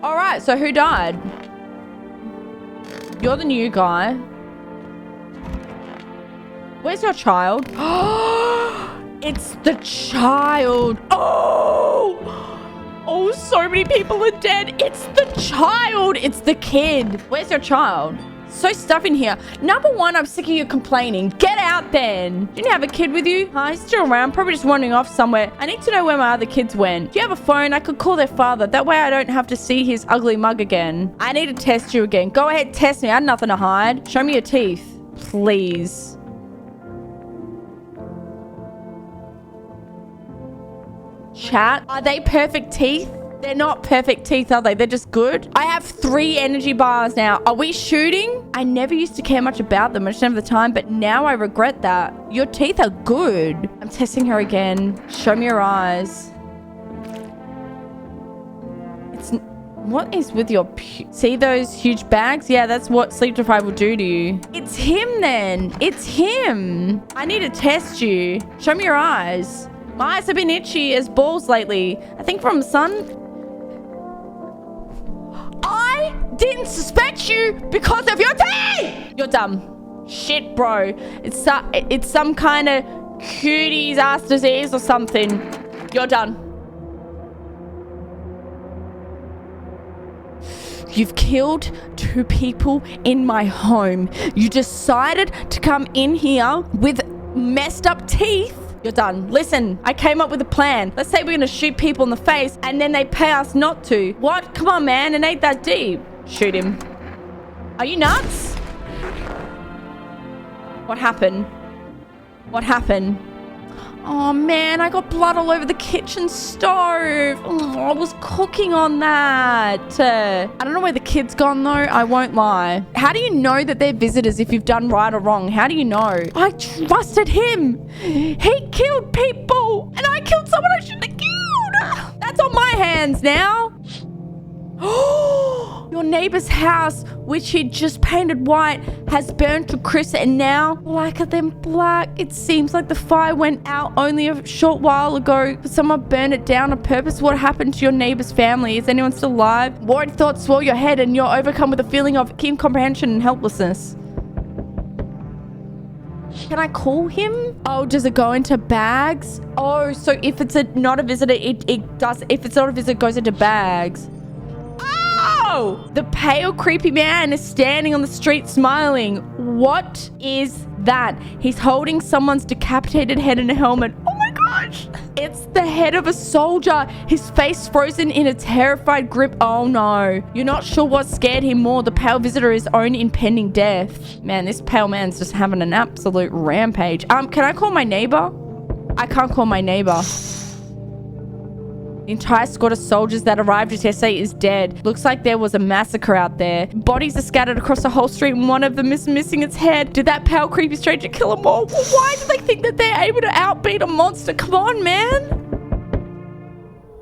Speaker 1: Alright, so who died? You're the new guy. Where's your child? It's the child. Oh, so many people are dead. It's the child. It's the kid. Where's your child? So stuff in here. Number one, I'm sick of you complaining. Get out then. Didn't you have a kid with you? He's still around, probably just wandering off somewhere. I need to know where my other kids went. Do you have a phone? I could call their father. That way I don't have to see his ugly mug again. I need to test you again. Go ahead, test me. I had nothing to hide. Show me your teeth, please. Chat, are they perfect teeth? They're not perfect teeth, are they? They're just good. I have 3 energy bars now. Are we shooting? I never used to care much about them. I just didn't have the time, but now I regret that. Your teeth are good. I'm testing her again. Show me your eyes. What is with your... See those huge bags? Yeah, that's what sleep deprived will do to you. It's him then. It's him. I need to test you. Show me your eyes. My eyes have been itchy as balls lately. I think from the sun. I didn't suspect you because of your teeth! You're dumb. Shit, bro. It's some kind of cutie's ass disease or something. You're done. You've killed 2 people in my home. You decided to come in here with messed up teeth. You're done. Listen, I came up with a plan. Let's say we're going to shoot people in the face and then they pay us not to. What? Come on, man. It ain't that deep. Shoot him. Are you nuts? What happened? What happened? Oh, man. I got blood all over the kitchen stove. Oh, I was cooking on that. I don't know where the kid's gone, though. I won't lie. How do you know that they're visitors if you've done right or wrong? How do you know? I trusted him. He killed people. And I killed someone I shouldn't have killed. That's on my hands now. Your neighbor's house, which he'd just painted white, has burned to crisp and now blacker than black. It seems like the fire went out only a short while ago, but someone burned it down on purpose. What happened to your neighbor's family? Is anyone still alive? Worried thoughts swirl your head and you're overcome with a feeling of incomprehension and helplessness. Can I call him? Oh, does it go into bags? Oh, so if it's not a visitor, it does. If it's not a visitor, it goes into bags. Oh! The pale, creepy man is standing on the street smiling. What is that? He's holding someone's decapitated head in a helmet. Oh my gosh! It's the head of a soldier. His face frozen in a terrified grip. Oh no. You're not sure what scared him more, the pale visitor or his own impending death. Man, this pale man's just having an absolute rampage. Can I call my neighbor? I can't call my neighbor. The entire squad of soldiers that arrived at SA is dead. Looks like there was a massacre out there. Bodies are scattered across the whole street and one of them is missing its head. Did that pale, creepy stranger kill them all? Well, why do they think that they're able to outbeat a monster? Come on, man.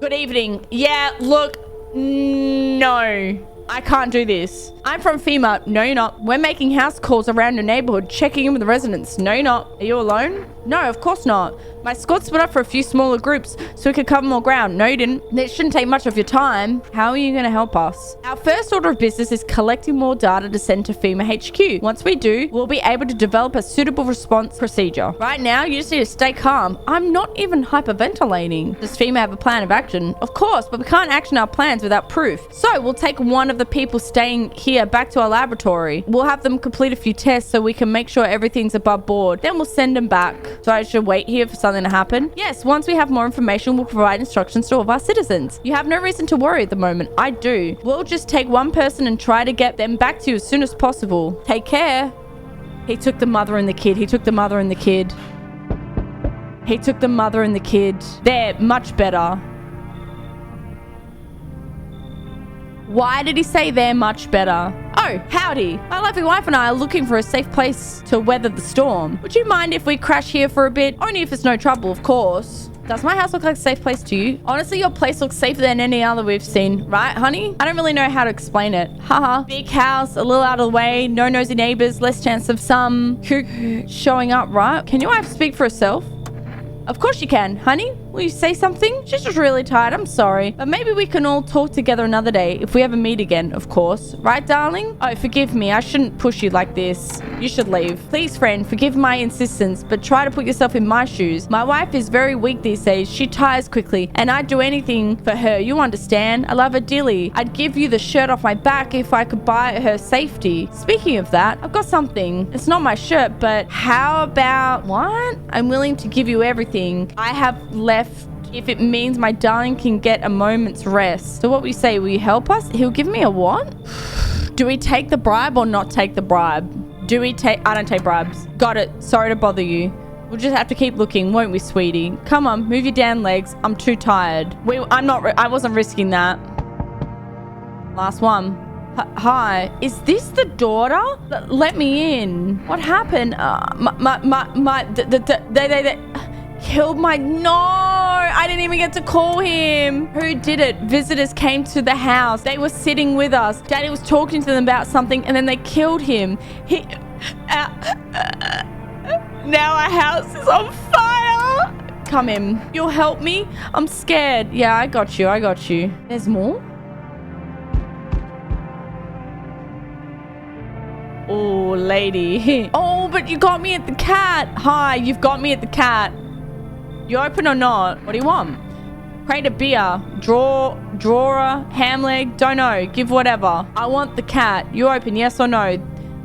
Speaker 1: Good evening. Yeah, look. No. I can't do this. I'm from FEMA. No, you're not. We're making house calls around your neighborhood, checking in with the residents. No, you're not. Are you alone? No, of course not. My squad split up for a few smaller groups so we could cover more ground. No, you didn't. It shouldn't take much of your time. How are you going to help us? Our first order of business is collecting more data to send to FEMA HQ. Once we do, we'll be able to develop a suitable response procedure. Right now, you just need to stay calm. I'm not even hyperventilating. Does FEMA have a plan of action? Of course, but we can't action our plans without proof. So we'll take one of the people staying here back to our laboratory. We'll have them complete a few tests so we can make sure everything's above board. Then we'll send them back. So I should wait here for something to happen? Yes, once we have more information, we'll provide instructions to all of our citizens. You have no reason to worry at the moment. I do. We'll just take one person and try to get them back to you as soon as possible. Take care. He took the mother and the kid. He took the mother and the kid. He took the mother and the kid. They're much better. Why did he say they're much better? Oh, howdy. My lovely wife and I are looking for a safe place to weather the storm. Would you mind if we crash here for a bit? Only if it's no trouble, of course. Does my house look like a safe place to you? Honestly, your place looks safer than any other we've seen. Right, honey? I don't really know how to explain it. Haha. Big house, a little out of the way, no nosy neighbors, less chance of some kook showing up, right? Can your wife speak for herself? Of course you can. Honey, will you say something? She's just really tired. I'm sorry. But maybe we can all talk together another day if we ever meet again, of course. Right, darling? Oh, forgive me. I shouldn't push you like this. You should leave. Please, friend, forgive my insistence, but try to put yourself in my shoes. My wife is very weak these days. She tires quickly, and I'd do anything for her. You understand? I love her dearly. I'd give you the shirt off my back if I could buy her safety. Speaking of that, I've got something. It's not my shirt, but how about... What? I'm willing to give you everything I have left if it means my darling can get a moment's rest. So what we say, will you help us? He'll give me a what? Do we take the bribe or not take the bribe? Do we take... I don't take bribes. Got it. Sorry to bother you. We'll just have to keep looking, won't we, sweetie? Come on, move your damn legs. I'm too tired. I wasn't risking that. Last one. Hi, is this the daughter? Let me in. What happened? They killed my... No, I didn't even get to call him. Who did it? Visitors came to the house. They were sitting with us. Daddy was talking to them about something and then they killed him. Now our house is on fire. Come in. You'll help me? I'm scared. Yeah, I got you. There's more? Oh, lady. Oh, but you got me at the cat. Hi, you've got me at the cat. You open or not? What do you want? Crate of beer. Drawer, ham leg. Don't know. Give whatever. I want the cat. You open, yes or no?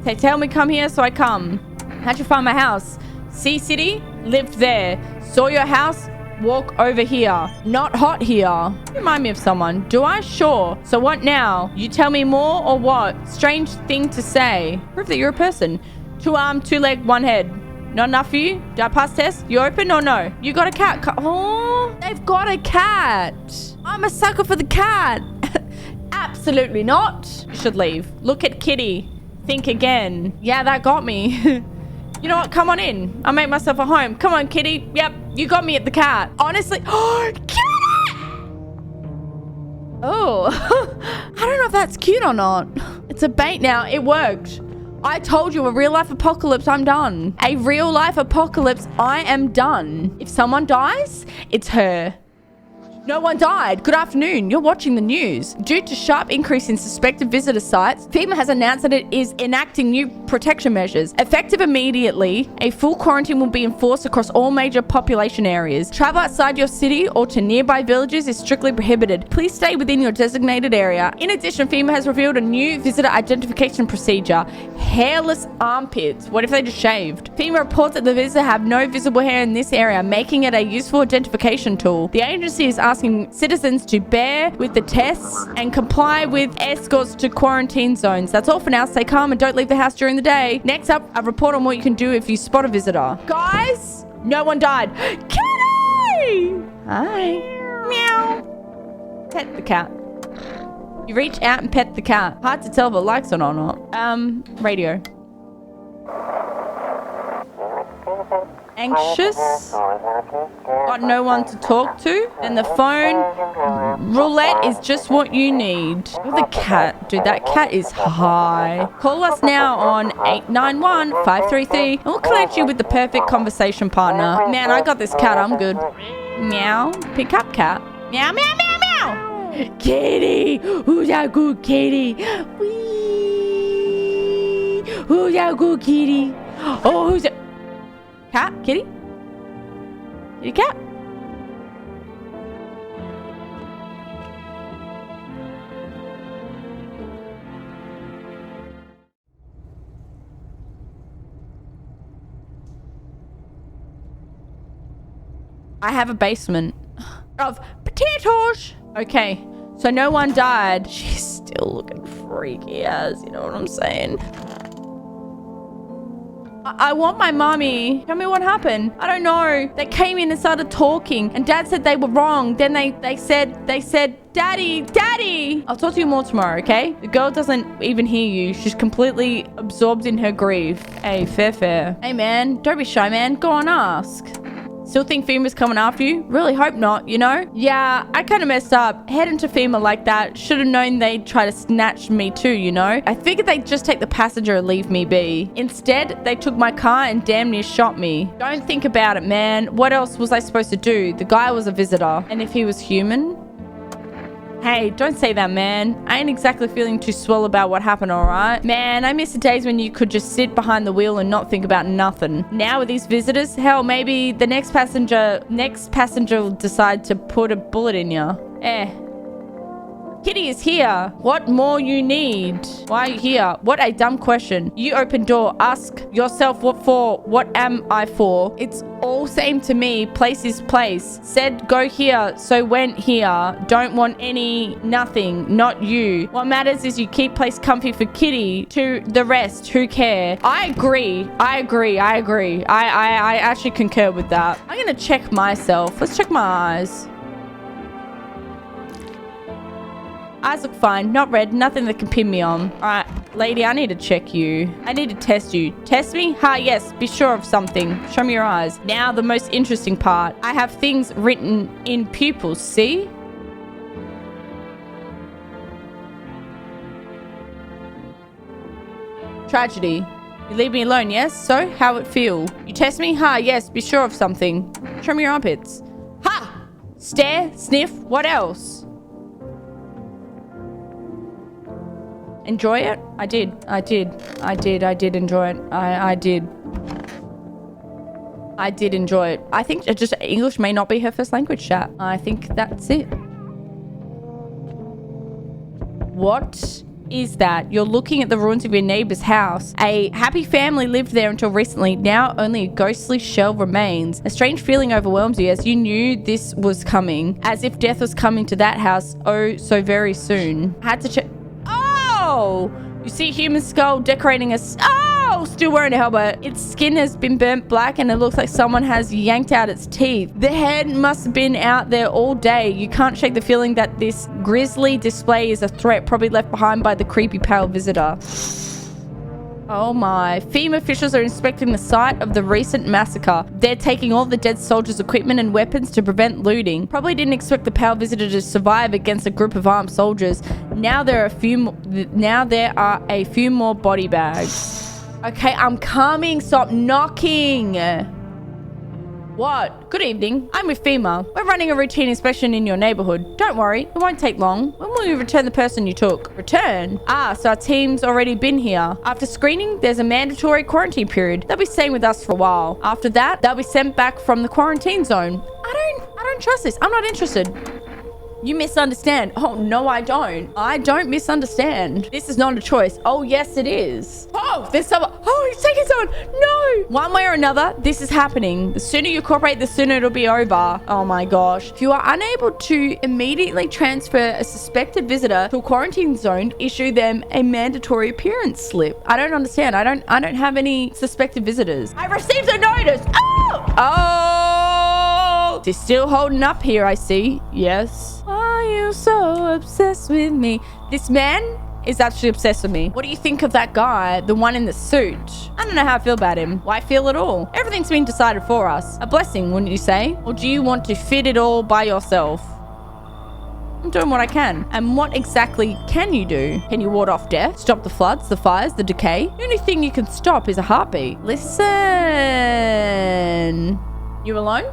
Speaker 1: They tell me come here, so I come. How'd you find my house? Sea City? Lived there. Saw your house? Walk over here. Not hot here. Remind me of someone. Do I? Sure. So what now? You tell me more or what? Strange thing to say. Prove that you're a person. 2 arm, 2 leg, 1 head. Not enough for you? Do I pass test? You open or no? You got a cat. Oh, they've got a cat. I'm a sucker for the cat. Absolutely not. You should leave. Look at Kitty. Think again. Yeah, that got me. You know what? Come on in. I'll make myself a home. Come on, Kitty. Yep, you got me at the cat. Honestly. Oh, Kitty! Oh, I don't know if that's cute or not. It's a bait now. It worked. I told you, a real life apocalypse, I'm done. A real life apocalypse, I am done. If someone dies, it's her. No one died. Good afternoon. You're watching the news. Due to sharp increase in suspected visitor sites, FEMA has announced that it is enacting new protection measures. Effective immediately, a full quarantine will be enforced across all major population areas. Travel outside your city or to nearby villages is strictly prohibited. Please stay within your designated area. In addition, FEMA has revealed a new visitor identification procedure. Hairless armpits. What if they just shaved? FEMA reports that the visitor have no visible hair in this area, making it a useful identification tool. The agency is asking citizens to bear with the tests and comply with escorts to quarantine zones. That's all for now. Stay calm and don't leave the house during the day. Next up, a report on what you can do if you spot a visitor. Guys, no one died. Kitty! Hi. Meow. Pet the cat. You reach out and pet the cat. Hard to tell if it likes it or not. Radio. anxious, got no one to talk to, then the phone roulette is just what you need. With the cat, dude, that cat is high. Call us now on 891-533 and we'll connect you with the perfect conversation partner. Man, I got this cat, I'm good. Meow, pick up cat. Meow, meow, meow, meow. Kitty, who's that good kitty? Wee. Who's that good kitty? Oh, who's that? Cat? Kitty? Kitty cat? I have a basement of potatoes. Okay, so no one died. She's still looking freaky as, you know what I'm saying? I want my mommy. Tell me what happened. I don't know. They came in and started talking and dad said they were wrong. Then they said, Daddy. I'll talk to you more tomorrow, okay? The girl doesn't even hear you. She's completely absorbed in her grief. Hey, fair. Hey, man. Don't be shy, man. Go on, ask. Still think FEMA's coming after you? Really hope not, you know? Yeah, I kind of messed up. Heading to FEMA like that. Should have known they'd try to snatch me too, you know? I figured they'd just take the passenger and leave me be. Instead, they took my car and damn near shot me. Don't think about it, man. What else was I supposed to do? The guy was a visitor. And if he was human? Hey, don't say that, man. I ain't exactly feeling too swell about what happened, alright? Man, I miss the days when you could just sit behind the wheel and not think about nothing. Now with these visitors, hell, maybe the next passenger will decide to put a bullet in ya. Kitty is here. What more you need? Why are you here? What a dumb question. You open door. Ask yourself what for. What am I for? It's all same to me. Place is place. Said go here, so went here. Don't want nothing. Not you. What matters is you keep place comfy for Kitty. To the rest, who care? I agree. I actually concur with that. I'm gonna check myself. Let's check my eyes. Eyes look fine. Not red. Nothing that can pin me on. Alright, lady, I need to check you. I need to test you. Test me? Ha, yes. Be sure of something. Show me your eyes. Now, the most interesting part. I have things written in pupils. See? Tragedy. You leave me alone, yes? So, how it feel? You test me? Ha, yes. Be sure of something. Show me your armpits. Ha! Stare, sniff, what else? Enjoy it? I did enjoy it. I did enjoy it. I think just English may not be her first language, chat. I think that's it. What is that? You're looking at the ruins of your neighbor's house. A happy family lived there until recently. Now only a ghostly shell remains. A strange feeling overwhelms you as you knew this was coming. As if death was coming to that house oh so very soon. I had to check. Oh, you see a human skull decorating still wearing a helmet. Its skin has been burnt black and it looks like someone has yanked out its teeth. The head must have been out there all day. You can't shake the feeling that this grisly display is a threat probably left behind by the creepy pale visitor. Oh my. FEMA officials are inspecting the site of the recent massacre. They're taking all the dead soldiers' equipment and weapons to prevent looting. Probably didn't expect the pale visitor to survive against a group of armed soldiers. Now there are a few more body bags. Okay, I'm coming. Stop knocking. What? Good evening. I'm with FEMA. We're running a routine inspection in your neighborhood. Don't worry, it won't take long. When will you return the person you took? Return? Ah, so our team's already been here. After screening, there's a mandatory quarantine period. They'll be staying with us for a while. After that, they'll be sent back from the quarantine zone. I don't trust this. I'm not interested. You misunderstand. Oh, no, I don't. I don't misunderstand. This is not a choice. Oh, yes, it is. Oh, there's someone. Oh, he's taking someone. No. One way or another, this is happening. The sooner you cooperate, the sooner it'll be over. Oh, my gosh. If you are unable to immediately transfer a suspected visitor to a quarantine zone, issue them a mandatory appearance slip. I don't understand. I don't have any suspected visitors. I received a notice. Oh, they're still holding up here, I see. Yes. Are you so obsessed with me? This man is actually obsessed with me. What do you think of that guy, the one in the suit? I don't know how I feel about him. Why feel at all? Everything's been decided for us. A blessing, wouldn't you say? Or do you want to fit it all by yourself? I'm doing what I can. And what exactly can you do? Can you ward off death? Stop the floods, the fires, the decay? The only thing you can stop is a heartbeat. Listen. You alone?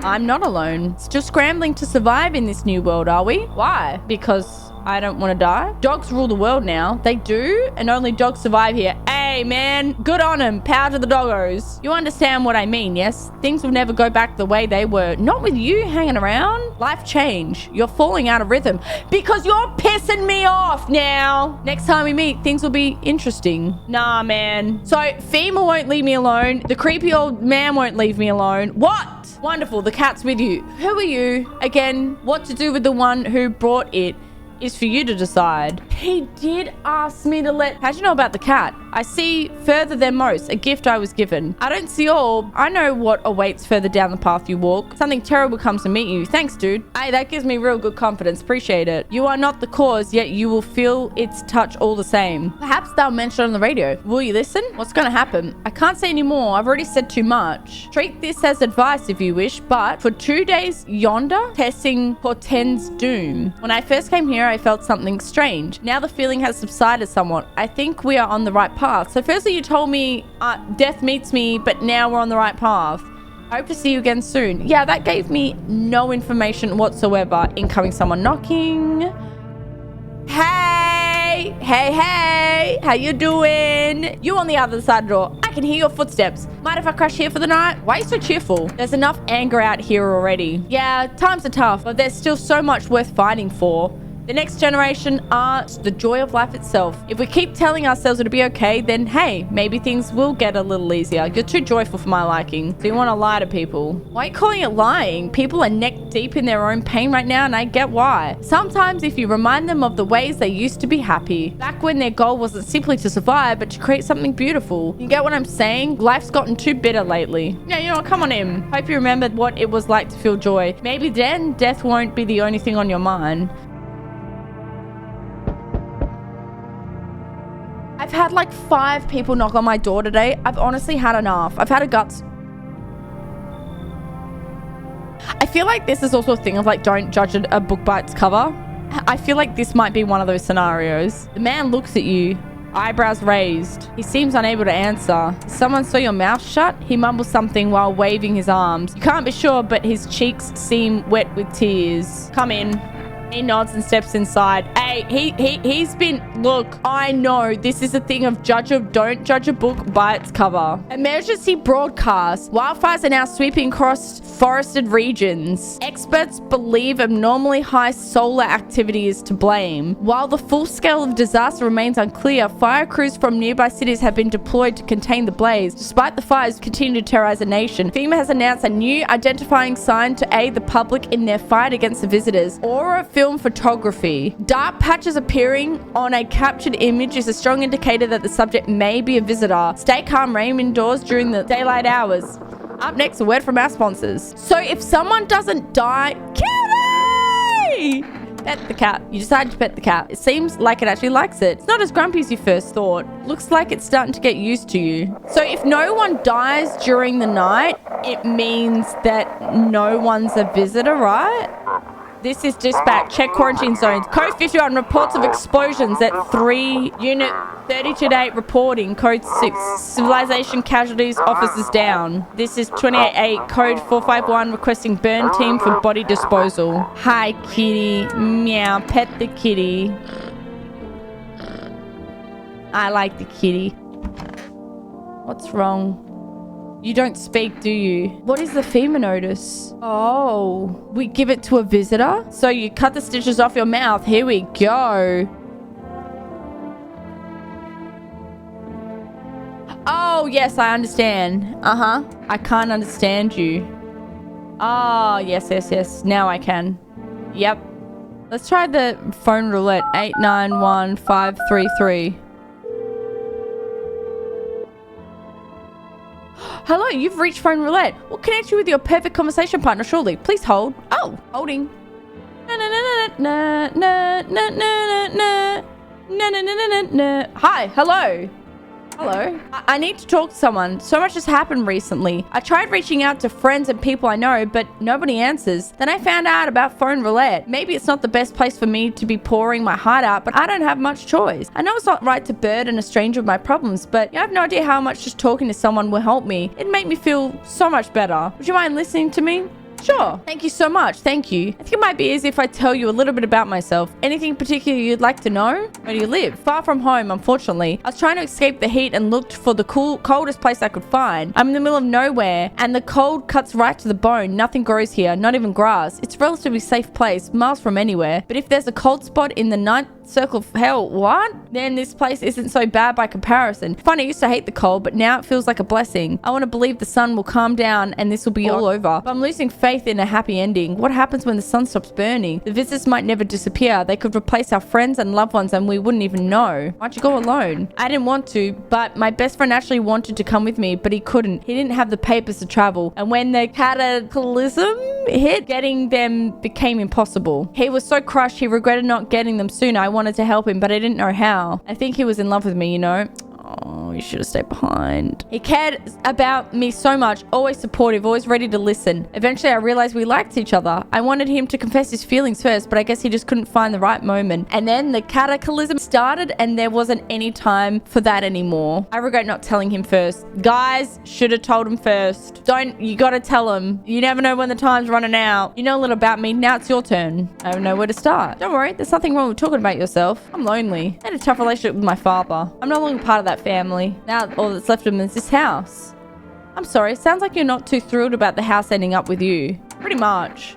Speaker 1: I'm not alone. Still scrambling to survive in this new world, are we? Why? Because I don't want to die? Dogs rule the world now. They do, and only dogs survive here. Hey, man, good on them. Power to the doggos. You understand what I mean, yes? Things will never go back the way they were. Not with you hanging around. Life change. You're falling out of rhythm because you're pissing me off now. Next time we meet, things will be interesting. Nah, man. So, FEMA won't leave me alone. The creepy old man won't leave me alone. What? Wonderful. The cat's with you. Who are you? Again, what to do with the one who brought it is for you to decide. He did ask me to let... How'd you know about the cat? I see further than most, a gift I was given. I don't see all. I know what awaits further down the path you walk. Something terrible comes to meet you. Thanks, dude. Hey, that gives me real good confidence. Appreciate it. You are not the cause, yet you will feel its touch all the same. Perhaps they'll mention it on the radio. Will you listen? What's going to happen? I can't say any more. I've already said too much. Treat this as advice if you wish, but for 2 days yonder, testing portends doom. When I first came here, I felt something strange. Now the feeling has subsided somewhat. I think we are on the right path. So firstly, you told me death meets me, but now we're on the right path. I hope to see you again soon. Yeah, that gave me no information whatsoever. Incoming someone knocking. Hey, hey, hey, how you doing? You on the other side of the door. I can hear your footsteps. Mind if I crash here for the night? Why are you so cheerful? There's enough anger out here already. Yeah, times are tough, but there's still so much worth fighting for. The next generation are the joy of life itself. If we keep telling ourselves it'll be okay, then hey, maybe things will get a little easier. You're too joyful for my liking. So you want to lie to people. Why are you calling it lying? People are neck deep in their own pain right now, and I get why. Sometimes if you remind them of the ways they used to be happy, back when their goal wasn't simply to survive, but to create something beautiful. You get what I'm saying? Life's gotten too bitter lately. Yeah, you know what? Come on in. Hope you remembered what it was like to feel joy. Maybe then death won't be the only thing on your mind. I've had like 5 people knock on my door today. I've honestly had enough. I've had a guts. I feel like this is also a thing of like, don't judge a book by its cover. I feel like this might be one of those scenarios. The man looks at you, eyebrows raised. He seems unable to answer. Someone saw your mouth shut? He mumbles something while waving his arms. You can't be sure, but his cheeks seem wet with tears. Come in. He nods and steps inside. Hey, he's been... Look, I know this is a thing of don't judge a book by its cover. Emergency broadcast. Wildfires are now sweeping across forested regions. Experts believe abnormally high solar activity is to blame. While the full scale of disaster remains unclear, fire crews from nearby cities have been deployed to contain the blaze. Despite the fires continue to terrorize the nation, FEMA has announced a new identifying sign to aid the public in their fight against the visitors. Aura film photography. Dark patches appearing on a captured image is a strong indicator that the subject may be a visitor. Stay calm, remain indoors during the daylight hours. Up next, a word from our sponsors. So if someone doesn't die, Kitty! Pet the cat. You decide to pet the cat. It seems like it actually likes it. It's not as grumpy as you first thought. Looks like it's starting to get used to you. So if no one dies during the night, it means that no one's a visitor, right? This is dispatch. Check quarantine zones. Code 51. Reports of explosions at 3. Unit 32 to 8 reporting. Code 6. Civilization casualties. Officers down. This is 28-8. Code 451 requesting burn team for body disposal. Hi, kitty. Meow. Pet the kitty. I like the kitty. What's wrong? You don't speak, do you? What is the FEMA notice? Oh, we give it to a visitor? So you cut the stitches off your mouth. Here we go. Oh, yes, I understand. I can't understand you. Oh, yes. Now I can. Yep. Let's try the phone roulette. 891533. Hello, you've reached phone roulette. We'll connect you with your perfect conversation partner shortly. Please hold. Oh, holding. No. na na na na na na na na na na. Hi, hello. Hello. I need to talk to someone. So much has happened recently. I tried reaching out to friends and people I know, but nobody answers. Then I found out about phone roulette. Maybe it's not the best place for me to be pouring my heart out, but I don't have much choice. I know it's not right to burden a stranger with my problems, but you have no idea how much just talking to someone will help me. It'd make me feel so much better. Would you mind listening to me? Sure. Thank you so much. Thank you. I think it might be easy if I tell you a little bit about myself. Anything particular you'd like to know? Where do you live? Far from home, unfortunately. I was trying to escape the heat and looked for the coldest place I could find. I'm in the middle of nowhere, and the cold cuts right to the bone. Nothing grows here, not even grass. It's a relatively safe place, miles from anywhere. But if there's a cold spot in the ninth circle of hell, what? Then this place isn't so bad by comparison. Funny, I used to hate the cold, but now it feels like a blessing. I want to believe the sun will calm down and this will be all over. But I'm losing faith in a happy ending. What happens when the sun stops burning? The visitors might never disappear. They could replace our friends and loved ones and we wouldn't even know. Why'd you go alone? I didn't want to, but my best friend actually wanted to come with me, but he couldn't. He didn't have the papers to travel. And when the cataclysm hit, getting them became impossible. He was so crushed, he regretted not getting them sooner. I wanted to help him, but I didn't know how. I think he was in love with me, you know? Oh, you should have stayed behind. He cared about me so much, always supportive, always ready to listen. Eventually, I realized we liked each other. I wanted him to confess his feelings first, but I guess he just couldn't find the right moment. And then the cataclysm started and there wasn't any time for that anymore. I regret not telling him first. Guys, should have told him first. You gotta tell him. You never know when the time's running out. You know a little about me. Now it's your turn. I don't know where to start. Don't worry, there's nothing wrong with talking about yourself. I'm lonely. I had a tough relationship with my father. I'm no longer part of that family. Now all that's left of him is this house. I'm sorry, sounds like you're not too thrilled about the house ending up with you. Pretty much.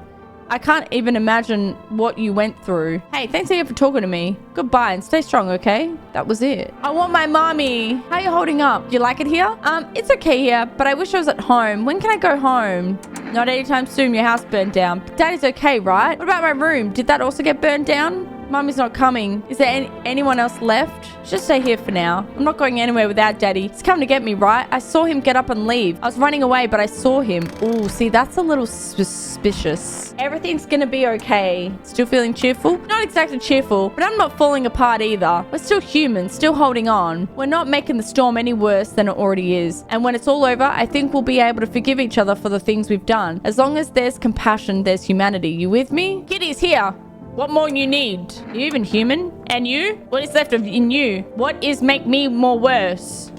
Speaker 1: I can't even imagine what you went through. Hey, thanks again for talking to me. Goodbye and stay strong, okay? That was it. I want my mommy. How are you holding up? Do you like it here? It's okay here, but I wish I was at home. When can I go home? Not anytime soon, your house burned down. But Daddy's okay, right? What about my room? Did that also get burned down? Mommy's not coming. Is there anyone else left? Just stay here for now. I'm not going anywhere without Daddy. He's coming to get me, right? I saw him get up and leave. I was running away, but I saw him. Ooh, see, that's a little suspicious. Everything's gonna be okay. Still feeling cheerful? Not exactly cheerful, but I'm not falling apart either. We're still human, still holding on. We're not making the storm any worse than it already is. And when it's all over, I think we'll be able to forgive each other for the things we've done. As long as there's compassion, there's humanity. You with me? Kitty's here. What more you need? Are you even human? And you? What is left of in you? What is make me more worse?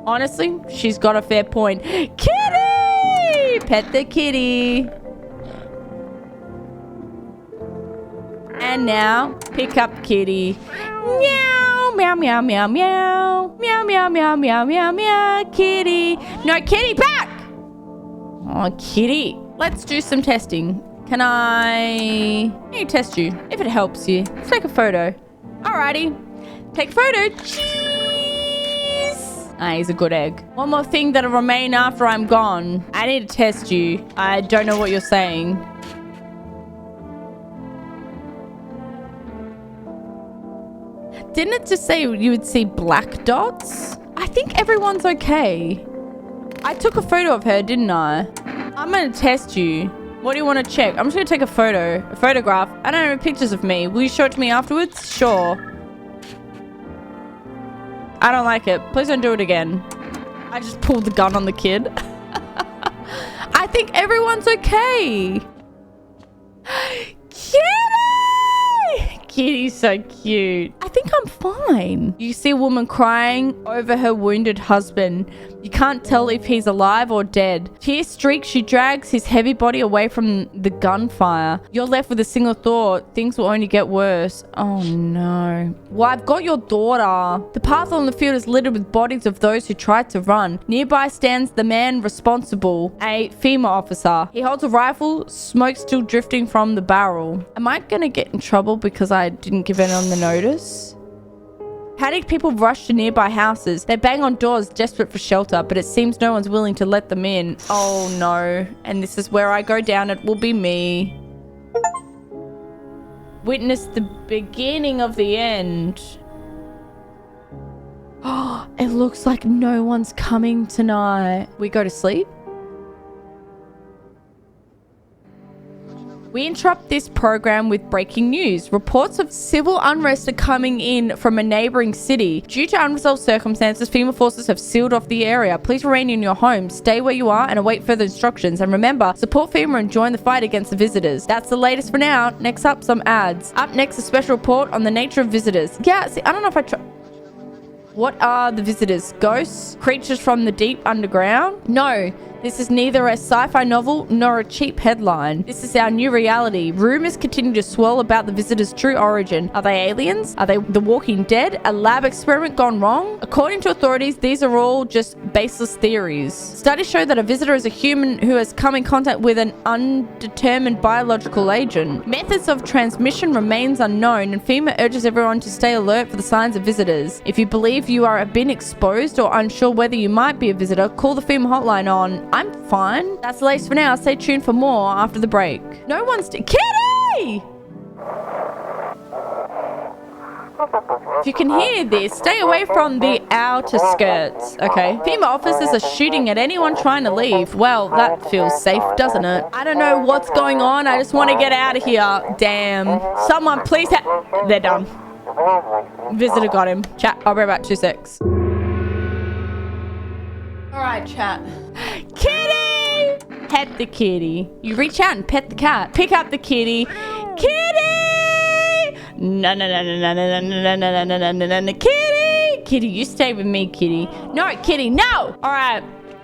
Speaker 1: Honestly, she's got a fair point. Kitty! Pet the kitty. And now, pick up kitty. Meow, meow, meow, meow, meow. Meow, meow, meow, meow, meow, meow. Kitty. No, kitty, back! Oh, kitty. Let's do some testing. Can I test you? If it helps you. Let's take a photo. Alrighty. Take a photo. Cheese. Ah, he's a good egg. One more thing that'll remain after I'm gone. I need to test you. I don't know what you're saying. Didn't it just say you would see black dots? I think everyone's okay. I took a photo of her, didn't I? I'm gonna test you. What do you want to check? I'm just going to take a photograph. I don't have pictures of me. Will you show it to me afterwards? Sure. I don't like it. Please don't do it again. I just pulled the gun on the kid. I think everyone's okay. Kitty! Kitty's so cute. I think I'm fine. You see a woman crying over her wounded husband. You can't tell if he's alive or dead. Tears streak, she drags his heavy body away from the gunfire. You're left with a single thought. Things will only get worse. Oh no. Well, I've got your daughter. The path on the field is littered with bodies of those who tried to run. Nearby stands the man responsible, a female officer. He holds a rifle, smoke still drifting from the barrel. Am I gonna get in trouble because I didn't give anyone the notice? Panicked people rush to nearby houses. They bang on doors, desperate for shelter, but it seems no one's willing to let them in. Oh no. And this is where I go down. It will be me. Witness the beginning of the end. Oh, it looks like no one's coming tonight. We go to sleep? We interrupt this program with breaking news. Reports of civil unrest are coming in from a neighboring city. Due to unresolved circumstances, FEMA forces have sealed off the area. Please remain in your home, stay where you are, and await further instructions. And remember, support FEMA and join the fight against the visitors. That's the latest for now. Next up, some ads. Up next, a special report on the nature of visitors. Yeah, see, I don't know if I try... What are the visitors? Ghosts? Creatures from the deep underground? No. This is neither a sci-fi novel nor a cheap headline. This is our new reality. Rumors continue to swirl about the visitors' true origin. Are they aliens? Are they the Walking Dead? A lab experiment gone wrong? According to authorities, these are all just baseless theories. Studies show that a visitor is a human who has come in contact with an undetermined biological agent. Methods of transmission remains unknown, and FEMA urges everyone to stay alert for the signs of visitors. If you believe you have been exposed or unsure whether you might be a visitor, call the FEMA hotline on I'm fine. That's the latest for now. Stay tuned for more after the break. No one's... Kitty! If you can hear this, stay away from the outer skirts, okay? FEMA officers are shooting at anyone trying to leave. Well, that feels safe, doesn't it? I don't know what's going on. I just want to get out of here. Damn. Someone please They're done. Visitor got him. Chat, I'll be about 2 secs. Alright, chat. Kitty! Pet the kitty. You reach out and pet the cat. Pick up the kitty. Kitty! No, no, no, no, no, no, no, no, no, no, no, no, no, no, kitty! Kitty, you stay with me, kitty. No, kitty, no! Alright.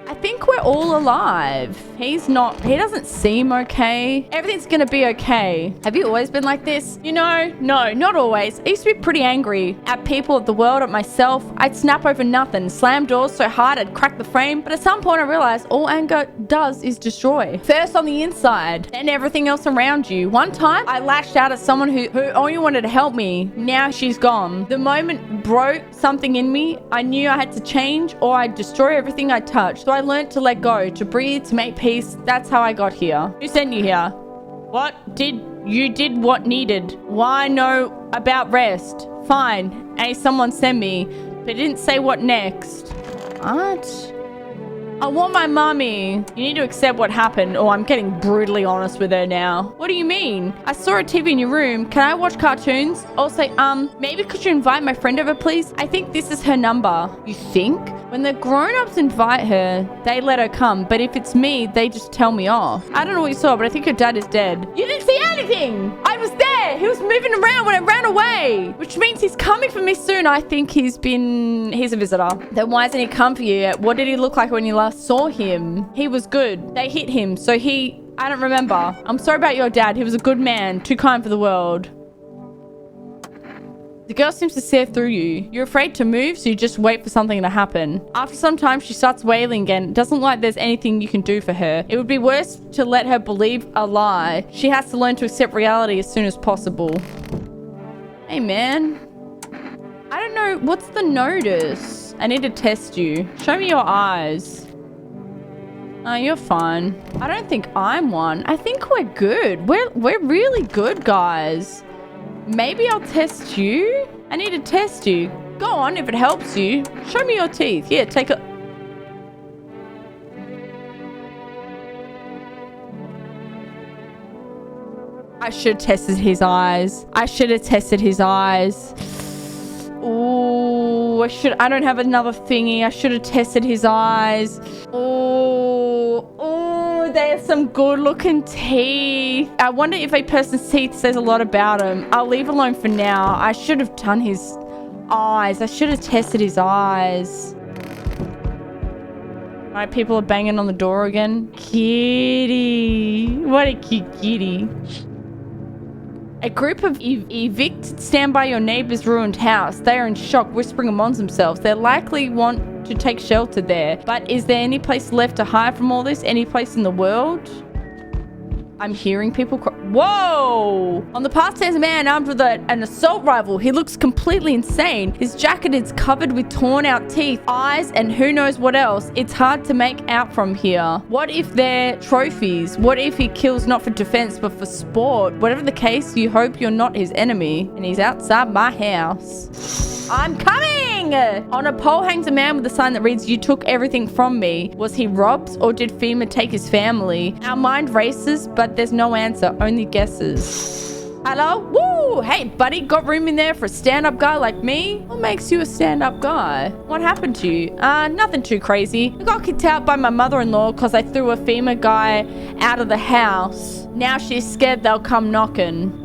Speaker 1: I think we're all alive. He doesn't seem okay. Everything's gonna be okay. Have you always been like this? You know, no, not always. I used to be pretty angry at people, at the world, at myself. I'd snap over nothing, slam doors so hard I'd crack the frame. But at some point I realized all anger does is destroy. First on the inside, then everything else around you. One time I lashed out at someone who only wanted to help me. Now she's gone. The moment broke something in me. I knew I had to change or I'd destroy everything I touched. So I learned to let go, to breathe, to make peace. That's how I got here. Who sent you here? You did what needed. Why know about rest? Fine. Hey, someone sent me, but didn't say what next. What? I want my mummy. You need to accept what happened. Oh, I'm getting brutally honest with her now. What do you mean? I saw a TV in your room. Can I watch cartoons? Also, maybe could you invite my friend over, please? I think this is her number. You think? When the grown-ups invite her, they let her come. But if it's me, they just tell me off. I don't know what you saw, but I think your dad is dead. You didn't see anything! I was there! He was moving around when I ran away! Which means he's coming for me soon. I think he's a visitor. Then why hasn't he come for you yet? What did he look like when you last saw him? He was good. They hit him, so I don't remember. I'm sorry about your dad. He was a good man. Too kind for the world. The girl seems to stare through you. You're afraid to move, so you just wait for something to happen. After some time, she starts wailing again. It doesn't look like there's anything you can do for her. It would be worse to let her believe a lie. She has to learn to accept reality as soon as possible. Hey, man. I don't know. What's the notice? I need to test you. Show me your eyes. Oh, you're fine. I don't think I'm one. I think we're good. We're really good, guys. Maybe I'll test you. I need to test you. Go on, if it helps you. Show me your teeth. Here, take a... I should have tested his eyes. I should have tested his eyes. Ooh, I don't have another thingy. I should have tested his eyes. Oh, they have some good looking teeth. I wonder if a person's teeth says a lot about him. I'll leave alone for now. I should have done his eyes. I should have tested his eyes. Alright, people are banging on the door again. Kitty. What a cute kitty. A group of evicted stand by your neighbor's ruined house. They are in shock, whispering amongst themselves. They likely want to take shelter there. But is there any place left to hide from all this? Any place in the world? I'm hearing people cry. Whoa! On the path stands a man armed with an assault rifle. He looks completely insane. His jacket is covered with torn out teeth, eyes, and who knows what else. It's hard to make out from here. What if they're trophies? What if he kills not for defense but for sport? Whatever the case, you hope you're not his enemy. And he's outside my house. I'm coming! On a pole hangs a man with a sign that reads, "You took everything from me." Was he robbed, or did FEMA take his family? Our mind races, but but there's no answer, only guesses. Hello? Woo! Hey, buddy, got room in there for a stand-up guy like me? What makes you a stand-up guy? What happened to you? Nothing too crazy. I got kicked out by my mother-in-law because I threw a FEMA guy out of the house. Now she's scared they'll come knocking.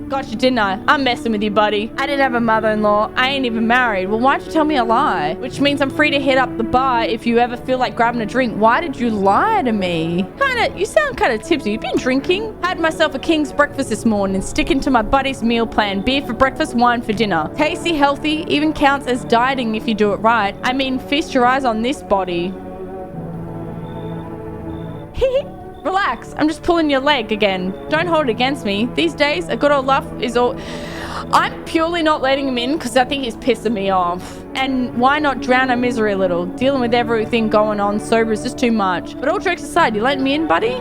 Speaker 1: Got you, didn't I? I'm messing with you, buddy. I didn't have a mother-in-law. I ain't even married. Well, why'd you tell me a lie? Which means I'm free to hit up the bar if you ever feel like grabbing a drink. Why did you lie to me? You sound kind of tipsy. You been drinking? Had myself a king's breakfast this morning, sticking to my buddy's meal plan. Beer for breakfast, wine for dinner. Tasty, healthy, even counts as dieting if you do it right. I mean, feast your eyes on this body. Relax, I'm just pulling your leg again. Don't hold it against me. These days, a good old laugh is all... I'm purely not letting him in because I think he's pissing me off. And why not drown our misery a little? Dealing with everything going on sober is just too much. But all jokes aside, you letting me in, buddy?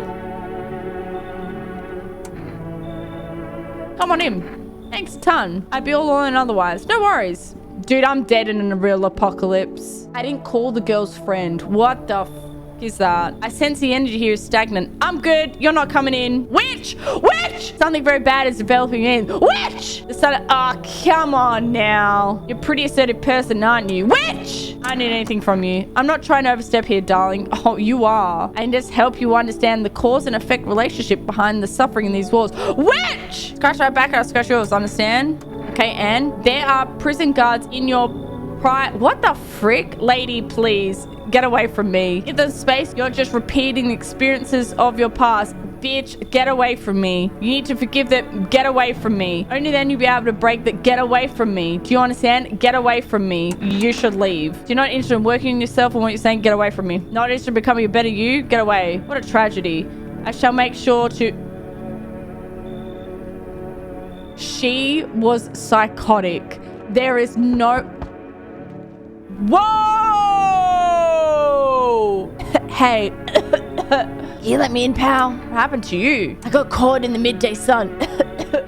Speaker 1: Come on in. Thanks a ton. I'd be all alone otherwise. No worries. Dude, I'm dead in a real apocalypse. I didn't call the girl's friend. What the is that? I sense the energy here is stagnant. I'm good. You're not coming in. Witch! Witch! Something very bad is developing in. Witch! Oh, come on now. You're a pretty assertive person, aren't you? Witch! I don't need anything from you. I'm not trying to overstep here, darling. Oh, you are. I can just help you understand the cause and effect relationship behind the suffering in these walls. Witch! Scratch my back, I'll scratch yours. Understand? Okay, and there are prison guards in your what the frick? Lady, please. Get away from me. In the space, you're just repeating the experiences of your past. Bitch, get away from me. You need to forgive them. Get away from me. Only then you'll be able to break that. Get away from me. Do you understand? Get away from me. You should leave. If you're not interested in working on yourself and what you're saying, get away from me. Not interested in becoming a better you? Get away. What a tragedy. I shall make sure to... She was psychotic. There is no... Whoa! Hey. You let me in, pal? What happened to you? I got caught in the midday sun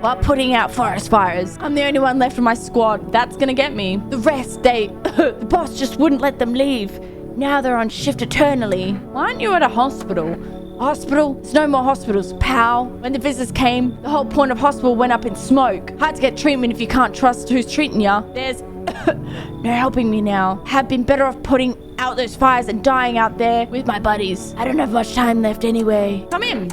Speaker 1: while putting out forest fires. I'm the only one left of my squad. That's gonna get me. The rest, the boss just wouldn't let them leave. Now they're on shift eternally. Why aren't you at a hospital? Hospital? There's no more hospitals, pal. When the visitors came, the whole point of hospital went up in smoke. Hard to get treatment if you can't trust who's treating ya. There's no helping me now. Have been better off putting out those fires and dying out there with my buddies. I don't have much time left anyway. Come in.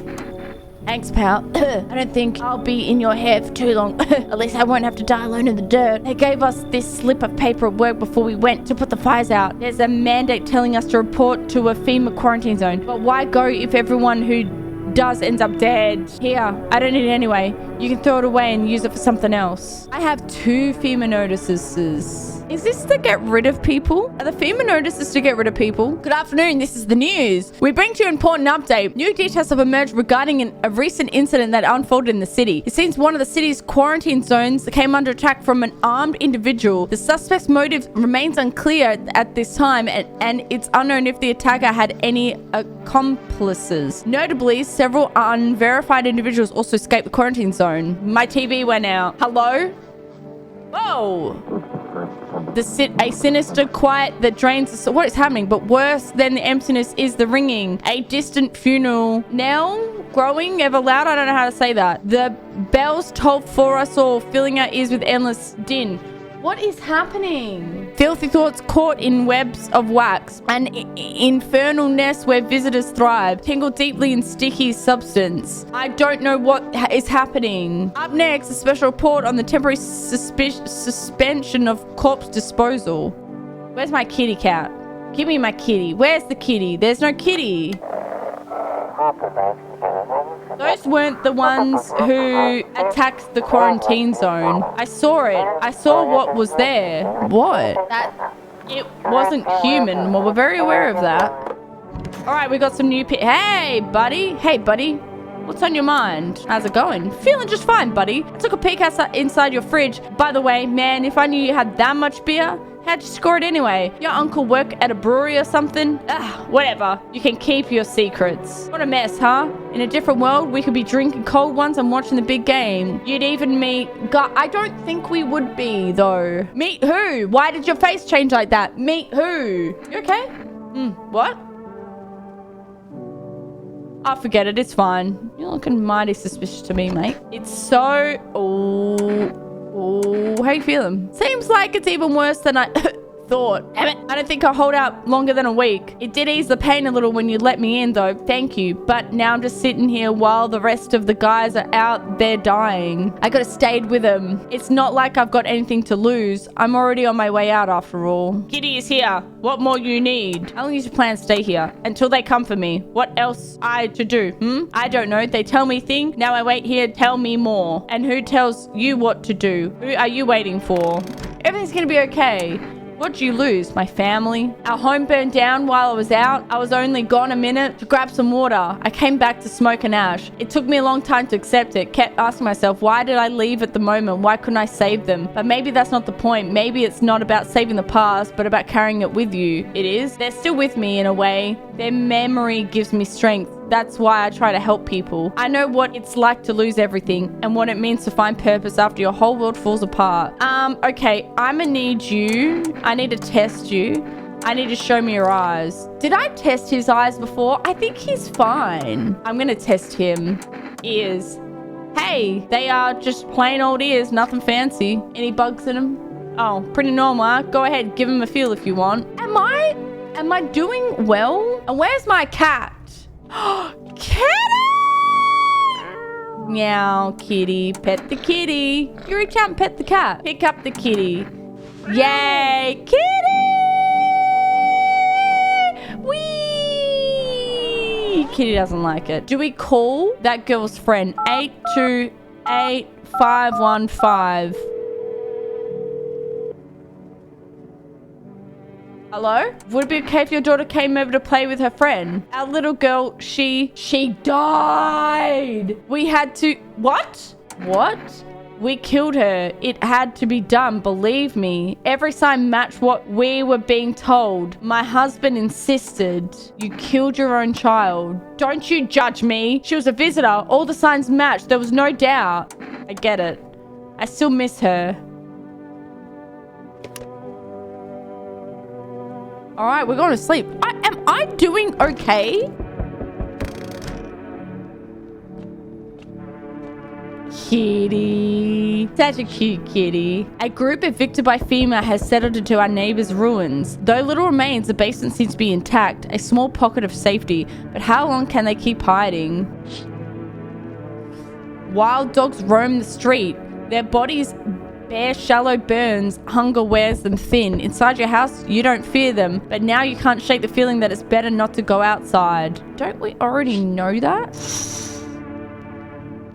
Speaker 1: Thanks, pal. I don't think I'll be in your hair for too long. At least I won't have to die alone in the dirt. They gave us this slip of paper at work before we went to put the fires out. There's a mandate telling us to report to a FEMA quarantine zone. But why go if everyone who does ends up dead? Here, I don't need it anyway. You can throw it away and use it for something else. I have 2 FEMA notices. Is this to get rid of people? Are the FEMA notices to get rid of people? Good afternoon, this is the news. We bring to you an important update. New details have emerged regarding a recent incident that unfolded in the city. It seems one of the city's quarantine zones came under attack from an armed individual. The suspect's motive remains unclear at this time, and it's unknown if the attacker had any accomplices. Notably, several unverified individuals also escaped the quarantine zone. My TV went out. Hello? Whoa! A sinister quiet that drains what is happening, but worse than the emptiness is the ringing. A distant funeral knell growing ever louder. I don't know how to say that. The bells toll for us all, filling our ears with endless din. What is happening? Filthy thoughts caught in webs of wax. An infernal nest where visitors thrive. Tangled deeply in sticky substance. I don't know what is happening. Up next, a special report on the temporary suspension of corpse disposal. Where's my kitty cat? Give me my kitty. Where's the kitty? There's no kitty. Those weren't the ones who attacked the quarantine zone. I saw it. I saw what was there. What? It wasn't human. Well, we're very aware of that. All right, we got some new Hey, buddy. Hey, buddy. What's on your mind? How's it going? Feeling just fine, buddy. I took a peek inside your fridge. By the way, man, if I knew you had that much beer, how'd you score it anyway? Your uncle work at a brewery or something? Whatever. You can keep your secrets. What a mess, huh? In a different world, we could be drinking cold ones and watching the big game. You'd even meet... God, I don't think we would be, though. Meet who? Why did your face change like that? Meet who? You okay? What? I'll forget it. It's fine. You're looking mighty suspicious to me, mate. It's so... Oh, how you feeling? Seems like it's even worse than I thought. Damn it. I don't think I'll hold out longer than a week. It did ease the pain a little when you let me in, though. Thank you. But now I'm just sitting here while the rest of the guys are out there dying. I could have stayed with them. It's not like I've got anything to lose. I'm already on my way out after all. Kitty is here. What more you need? How long is your plan to stay here? Until they come for me. What else I to do? I don't know. They tell me things. Now I wait here. Tell me more. And who tells you what to do? Who are you waiting for? Everything's gonna be okay. What'd you lose? My family? Our home burned down while I was out. I was only gone a minute to grab some water. I came back to smoke and ash. It took me a long time to accept it. Kept asking myself, why did I leave at the moment? Why couldn't I save them? But maybe that's not the point. Maybe it's not about saving the past, but about carrying it with you. It is. They're still with me in a way. Their memory gives me strength. That's why I try to help people. I know what it's like to lose everything and what it means to find purpose after your whole world falls apart. Okay, I'ma need you. I need to test you. I need to show me your eyes. Did I test his eyes before? I think he's fine. I'm gonna test him. Ears. Hey, they are just plain old ears, nothing fancy. Any bugs in them? Oh, pretty normal, huh? Go ahead, give him a feel if you want. Am I doing well? And where's my cat? Kitty! Meow, kitty. Pet the kitty. You reach out and pet the cat. Pick up the kitty. Yay, kitty! Whee! Kitty doesn't like it. Do we call that girl's friend? 828515. Hello? Would it be okay if your daughter came over to play with her friend? Our little girl, she died. We had to... What? We killed her. It had to be done, believe me. Every sign matched what we were being told. My husband insisted. You killed your own child. Don't you judge me. She was a visitor. All the signs matched. There was no doubt. I get it. I still miss her. All right, we're going to sleep. Am I doing okay? Kitty. Such a cute kitty. A group evicted by FEMA has settled into our neighbor's ruins. Though little remains, the basement seems to be intact. A small pocket of safety. But how long can they keep hiding? Wild dogs roam the street. Their bodies... bear shallow burns. Hunger wears them thin. Inside your house, you don't fear them. But now you can't shake the feeling that it's better not to go outside. Don't we already know that?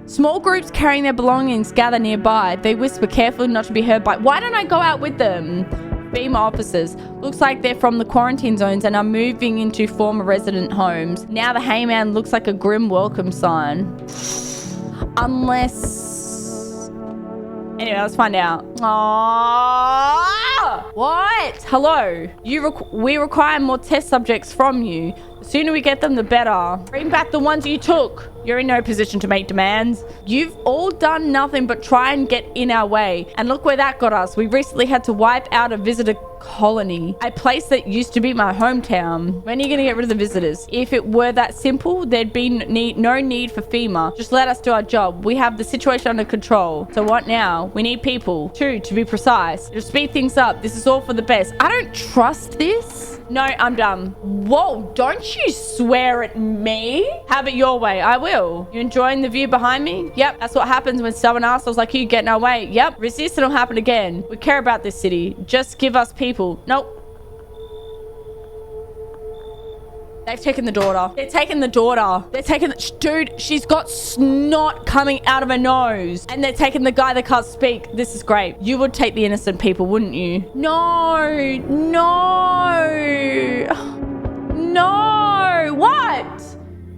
Speaker 1: Small groups carrying their belongings gather nearby. They whisper carefully not to be heard by... Why don't I go out with them? FEMA officers. Looks like they're from the quarantine zones and are moving into former resident homes. Now the Hayman looks like a grim welcome sign. Unless... Anyway, let's find out. Aww. What? Hello. We require more test subjects from you. The sooner we get them, the better. Bring back the ones you took. You're in no position to make demands. You've all done nothing but try and get in our way. And look where that got us. We recently had to wipe out a visitor colony. A place that used to be my hometown. When are you going to get rid of the visitors? If it were that simple, there'd be no need for FEMA. Just let us do our job. We have the situation under control. So what now? We need people. 2, to be precise. It'll speed things up. This is all for the best. I don't trust this. No, I'm done. Whoa, don't you swear at me. Have it your way. I will. You enjoying the view behind me? Yep, that's what happens when stubborn assholes like you get in our way. Yep, resist and it'll happen again. We care about this city. Just give us people. Nope. They've taken the daughter. They're taking the daughter. They're taking the... Dude, she's got snot coming out of her nose. And they're taking the guy that can't speak. This is great. You would take the innocent people, wouldn't you? No. No. No. What?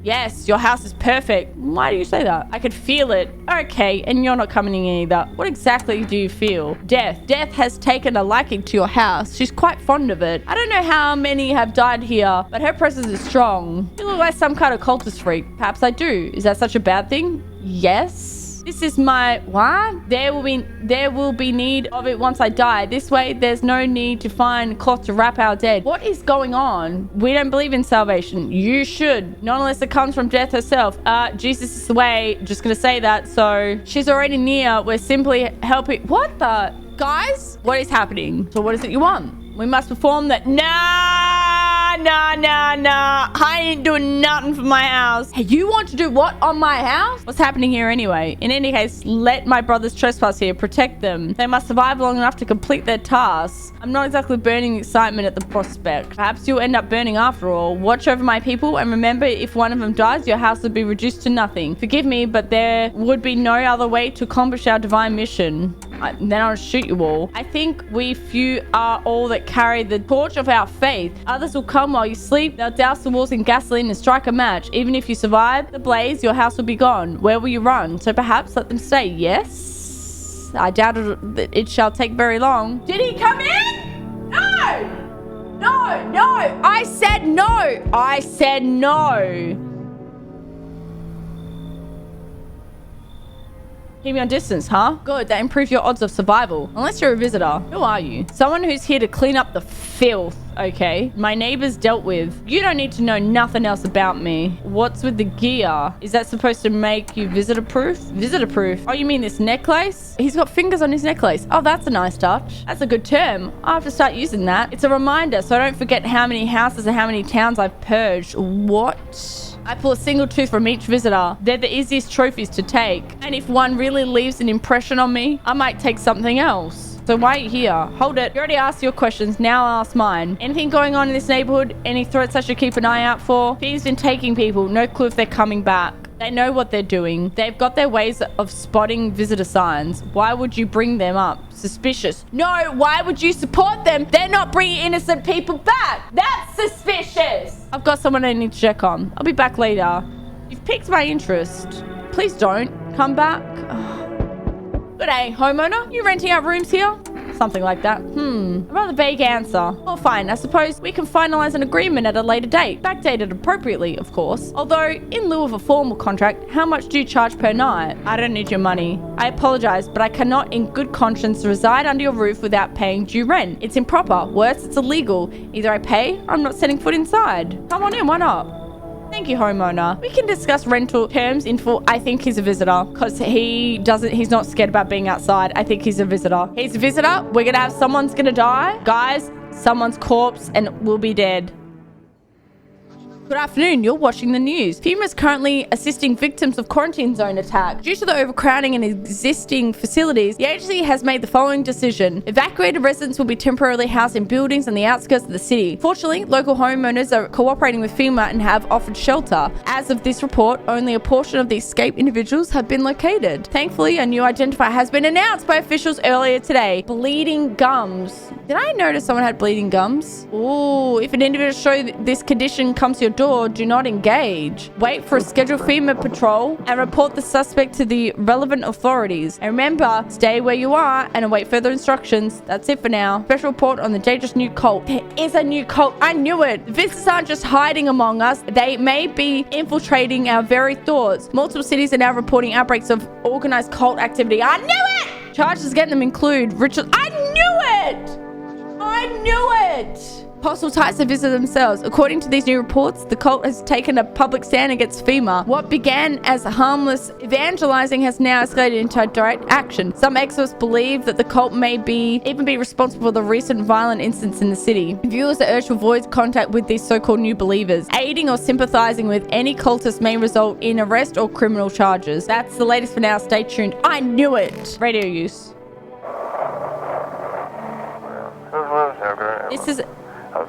Speaker 1: Yes, your house is perfect. Why do you say that? I could feel it. Okay, and you're not coming in either. What exactly do you feel? Death. Death has taken a liking to your house. She's quite fond of it. I don't know how many have died here, but her presence is strong. You look like some kind of cultist freak. Perhaps I do. Is that such a bad thing? Yes. This is my what? There will be need of it once I die. This way, there's no need to find cloth to wrap our dead. What is going on? We don't believe in salvation. You should, not unless it comes from death herself. Jesus is the way. Just gonna say that. So she's already near. We're simply helping. What the guys? What is happening? So what is it you want? We must perform that. Nah. I ain't doing nothing for my house. Hey, you want to do what on my house? What's happening here anyway? In any case, let my brothers trespass here. Protect them. They must survive long enough to complete their tasks. I'm not exactly burning excitement at the prospect. Perhaps you'll end up burning after all. Watch over my people and remember, if one of them dies, your house would be reduced to nothing. Forgive me, but there would be no other way to accomplish our divine mission. Then I'll shoot you all. I think we few are all that carry the torch of our faith. Others will come while you sleep. They'll douse the walls in gasoline and strike a match. Even if you survive the blaze, your house will be gone. Where will you run? So perhaps let them stay. Yes? I doubt it shall take very long. Did he come in? No! I said no. Keep me on distance, huh? Good, that improves your odds of survival. Unless you're a visitor. Who are you? Someone who's here to clean up the filth, okay? My neighbors dealt with. You don't need to know nothing else about me. What's with the gear? Is that supposed to make you visitor-proof? Visitor-proof? Oh, you mean this necklace? He's got fingers on his necklace. Oh, that's a nice touch. That's a good term. I'll have to start using that. It's a reminder so I don't forget how many houses and how many towns I've purged. What? I pull a single tooth from each visitor. They're the easiest trophies to take. And if one really leaves an impression on me, I might take something else. So why are you here? Hold it. You already asked your questions. Now I'll ask mine. Anything going on in this neighborhood? Any threats I should keep an eye out for? Thieves been taking people. No clue if they're coming back. They know what they're doing. They've got their ways of spotting visitor signs. Why would you bring them up? Suspicious. No, why would you support them? They're not bringing innocent people back. That's suspicious. I've got someone I need to check on. I'll be back later. You've piqued my interest. Please don't come back. Good day, homeowner. You renting out rooms here? Something like that. A rather vague answer. Well, fine. I suppose we can finalize an agreement at a later date. Backdated appropriately, of course. Although, in lieu of a formal contract, how much do you charge per night? I don't need your money. I apologize, but I cannot in good conscience reside under your roof without paying due rent. It's improper. Worse, it's illegal. Either I pay or I'm not setting foot inside. Come on in, why not? Thank you, homeowner. We can discuss rental terms in full. I think he's a visitor because he's not scared about being outside. I think he's a visitor. He's a visitor. We're going to have someone's going to die. Guys, someone's corpse and will be dead. Good afternoon, you're watching the news. FEMA is currently assisting victims of quarantine zone attack. Due to the overcrowding in existing facilities, the agency has made the following decision. Evacuated residents will be temporarily housed in buildings on the outskirts of the city. Fortunately, local homeowners are cooperating with FEMA and have offered shelter. As of this report, only a portion of the escaped individuals have been located. Thankfully, a new identifier has been announced by officials earlier today. Bleeding gums. Did I notice someone had bleeding gums? Ooh, if an individual show this condition comes to your door, do not engage. Wait for a scheduled FEMA patrol and report the suspect to the relevant authorities. And remember, stay where you are and await further instructions. That's it for now. Special report on the dangerous new cult. There is a new cult. I knew it. The visitors aren't just hiding among us. They may be infiltrating our very thoughts. Multiple cities are now reporting outbreaks of organized cult activity. I knew it! Charges against them include rituals. I knew it! I knew it! Possible ties to visit themselves. According to these new reports, the cult has taken a public stand against FEMA. What began as harmless evangelizing has now escalated into direct action. Some experts believe that the cult may even be responsible for the recent violent incidents in the city. Viewers are urged to avoid contact with these so-called new believers. Aiding or sympathizing with any cultist may result in arrest or criminal charges. That's the latest for now. Stay tuned. I knew it. Radio use. This is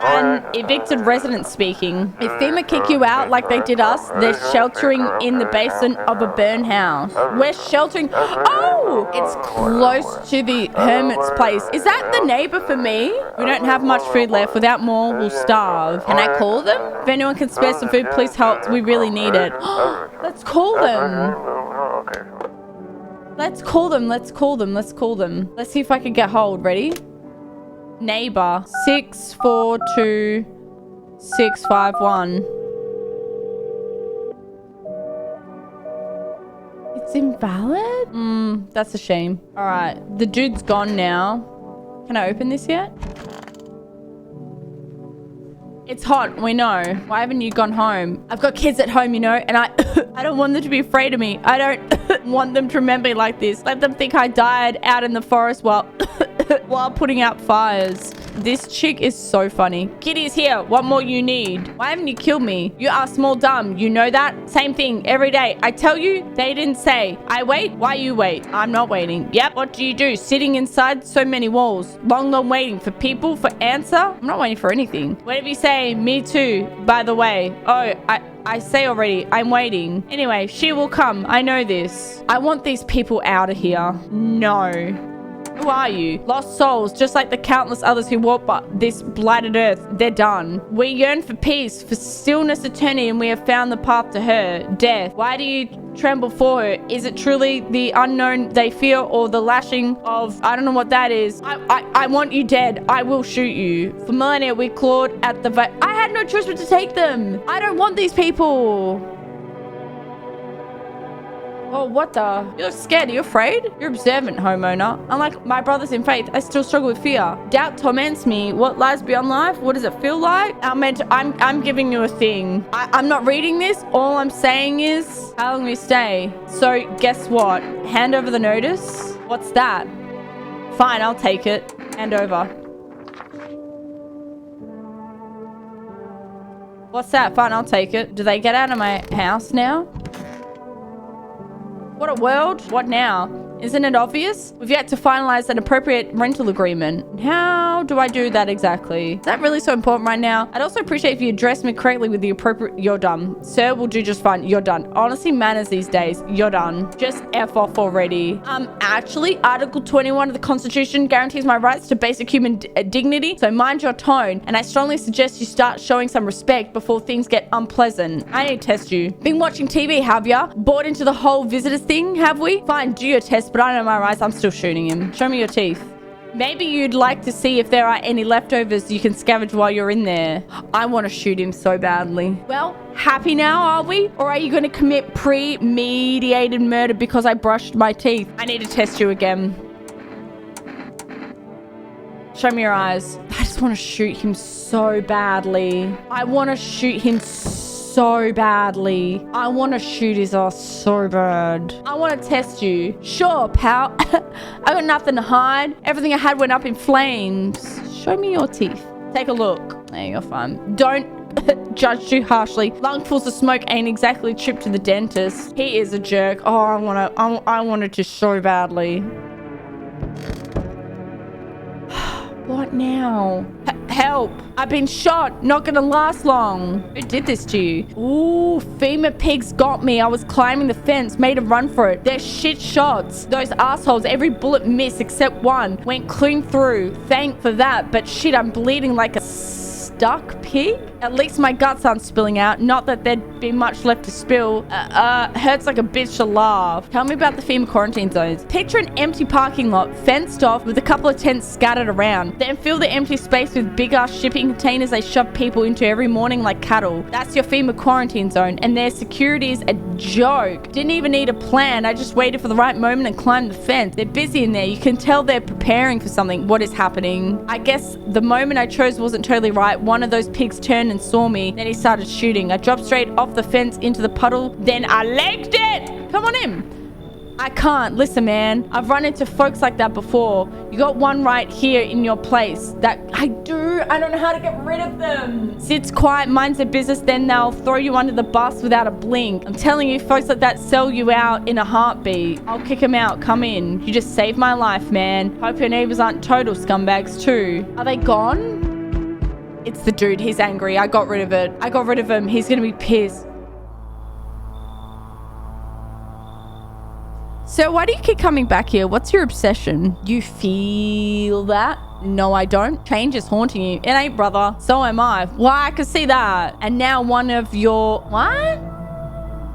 Speaker 1: an evicted resident speaking. If FEMA kick you out like they did us, they're sheltering in the basement of a burn house. We're sheltering. Oh, it's close to the hermit's place. Is that the neighbor for me? We don't have much food left. Without more, we'll starve. Can I call them? If anyone can spare some food, please help. We really need it. Let's call them. Let's call them. Let's call them. Let's call them. Let's see if I can get hold. Ready? Neighbor 642651. It's invalid? That's a shame. All right. The dude's gone now. Can I open this yet? It's hot, we know. Why haven't you gone home? I've got kids at home, you know, and I don't want them to be afraid of me. I don't want them to remember me like this. Let them think I died out in the forest while putting out fires. This chick is so funny. Kitty's here. What more you need? Why haven't you killed me? You are small dumb. You know that? Same thing every day. I tell you, they didn't say. I wait. Why you wait? I'm not waiting. Yep. What do you do? Sitting inside so many walls. Long waiting for people for answer? I'm not waiting for anything. Whatever you say, me too. By the way. Oh, I say already, I'm waiting. Anyway, she will come. I know this. I want these people out of here. No. Who are you? Lost souls, just like the countless others who walk by this blighted earth. They're done. We yearn for peace, for stillness, eternity, and we have found the path to her, death. Why do you tremble for her? Is it truly the unknown they fear, or the lashing of, I don't know what that is. I want you dead. I will shoot you. For millennia, we clawed at the I had no choice but to take them. I don't want these people. Oh, what the? You look scared. Are you afraid? You're observant, homeowner. Unlike my brothers in faith, I still struggle with fear. Doubt torments me. What lies beyond life? What does it feel like? I'm giving you a thing. I'm not reading this. All I'm saying is, how long we stay? So, guess what? Hand over the notice. What's that? Fine, I'll take it. Hand over. What's that? Fine, I'll take it. Do they get out of my house now? What a world. What now? Isn't it obvious? We've yet to finalize an appropriate rental agreement. How do I do that exactly? Is that really so important right now? I'd also appreciate if you address me correctly with the appropriate you're done. Sir will do just fine. You're done. Honestly, manners these days. You're done. Just F off already. Actually, Article 21 of the Constitution guarantees my rights to basic human dignity. So mind your tone. And I strongly suggest you start showing some respect before things get unpleasant. I need to test you. Been watching TV, have ya? Bought into the whole visitors thing, have we? Fine, do your test. But I know my rights. I'm still shooting him. Show me your teeth. Maybe you'd like to see if there are any leftovers you can scavenge while you're in there. I want to shoot him so badly. Well, happy now, are we? Or are you going to commit premeditated murder because I brushed my teeth? I need to test you again. Show me your eyes. I just want to shoot him so badly. I want to shoot him so badly. I want to shoot his ass so bad. I want to test you. Sure, pal. I got nothing to hide. Everything I had went up in flames. Show me your teeth. Take a look. There, you're fine. Don't judge too harshly. Lungfuls of smoke ain't exactly a trip to the dentist. He is a jerk. Oh, I wanted to so badly. What now? Help! I've been shot. Not gonna last long. Who did this to you? Ooh, FEMA pigs got me. I was climbing the fence, made a run for it. They're shit shots. Those assholes, every bullet missed except one. Went clean through. Thank for that. But shit, I'm bleeding like a stuck pig? At least my guts aren't spilling out. Not that there'd be much left to spill. Hurts like a bitch to laugh. Tell me about the FEMA quarantine zones. Picture an empty parking lot, fenced off with a couple of tents scattered around. Then fill the empty space with big-ass shipping containers they shove people into every morning like cattle. That's your FEMA quarantine zone, and their security is a joke. Didn't even need a plan. I just waited for the right moment and climbed the fence. They're busy in there. You can tell they're preparing for something. What is happening? I guess the moment I chose wasn't totally right. One of those pigs turned and saw me. Then he started shooting. I dropped straight off the fence into the puddle. Then I legged it. Come on in. I can't. Listen, man. I've run into folks like that before. You got one right here in your place. That I do. I don't know how to get rid of them. Sits quiet, minds their business, then they'll throw you under the bus without a blink. I'm telling you, folks like that sell you out in a heartbeat. I'll kick them out. Come in. You just saved my life, man. Hope your neighbors aren't total scumbags too. Are they gone? It's the dude. He's angry. I got rid of it. I got rid of him. He's gonna be pissed. So why do you keep coming back here? What's your obsession? You feel that? No, I don't. Change is haunting you. It ain't, brother. So am I. Why? I could see that. And now one of your... What?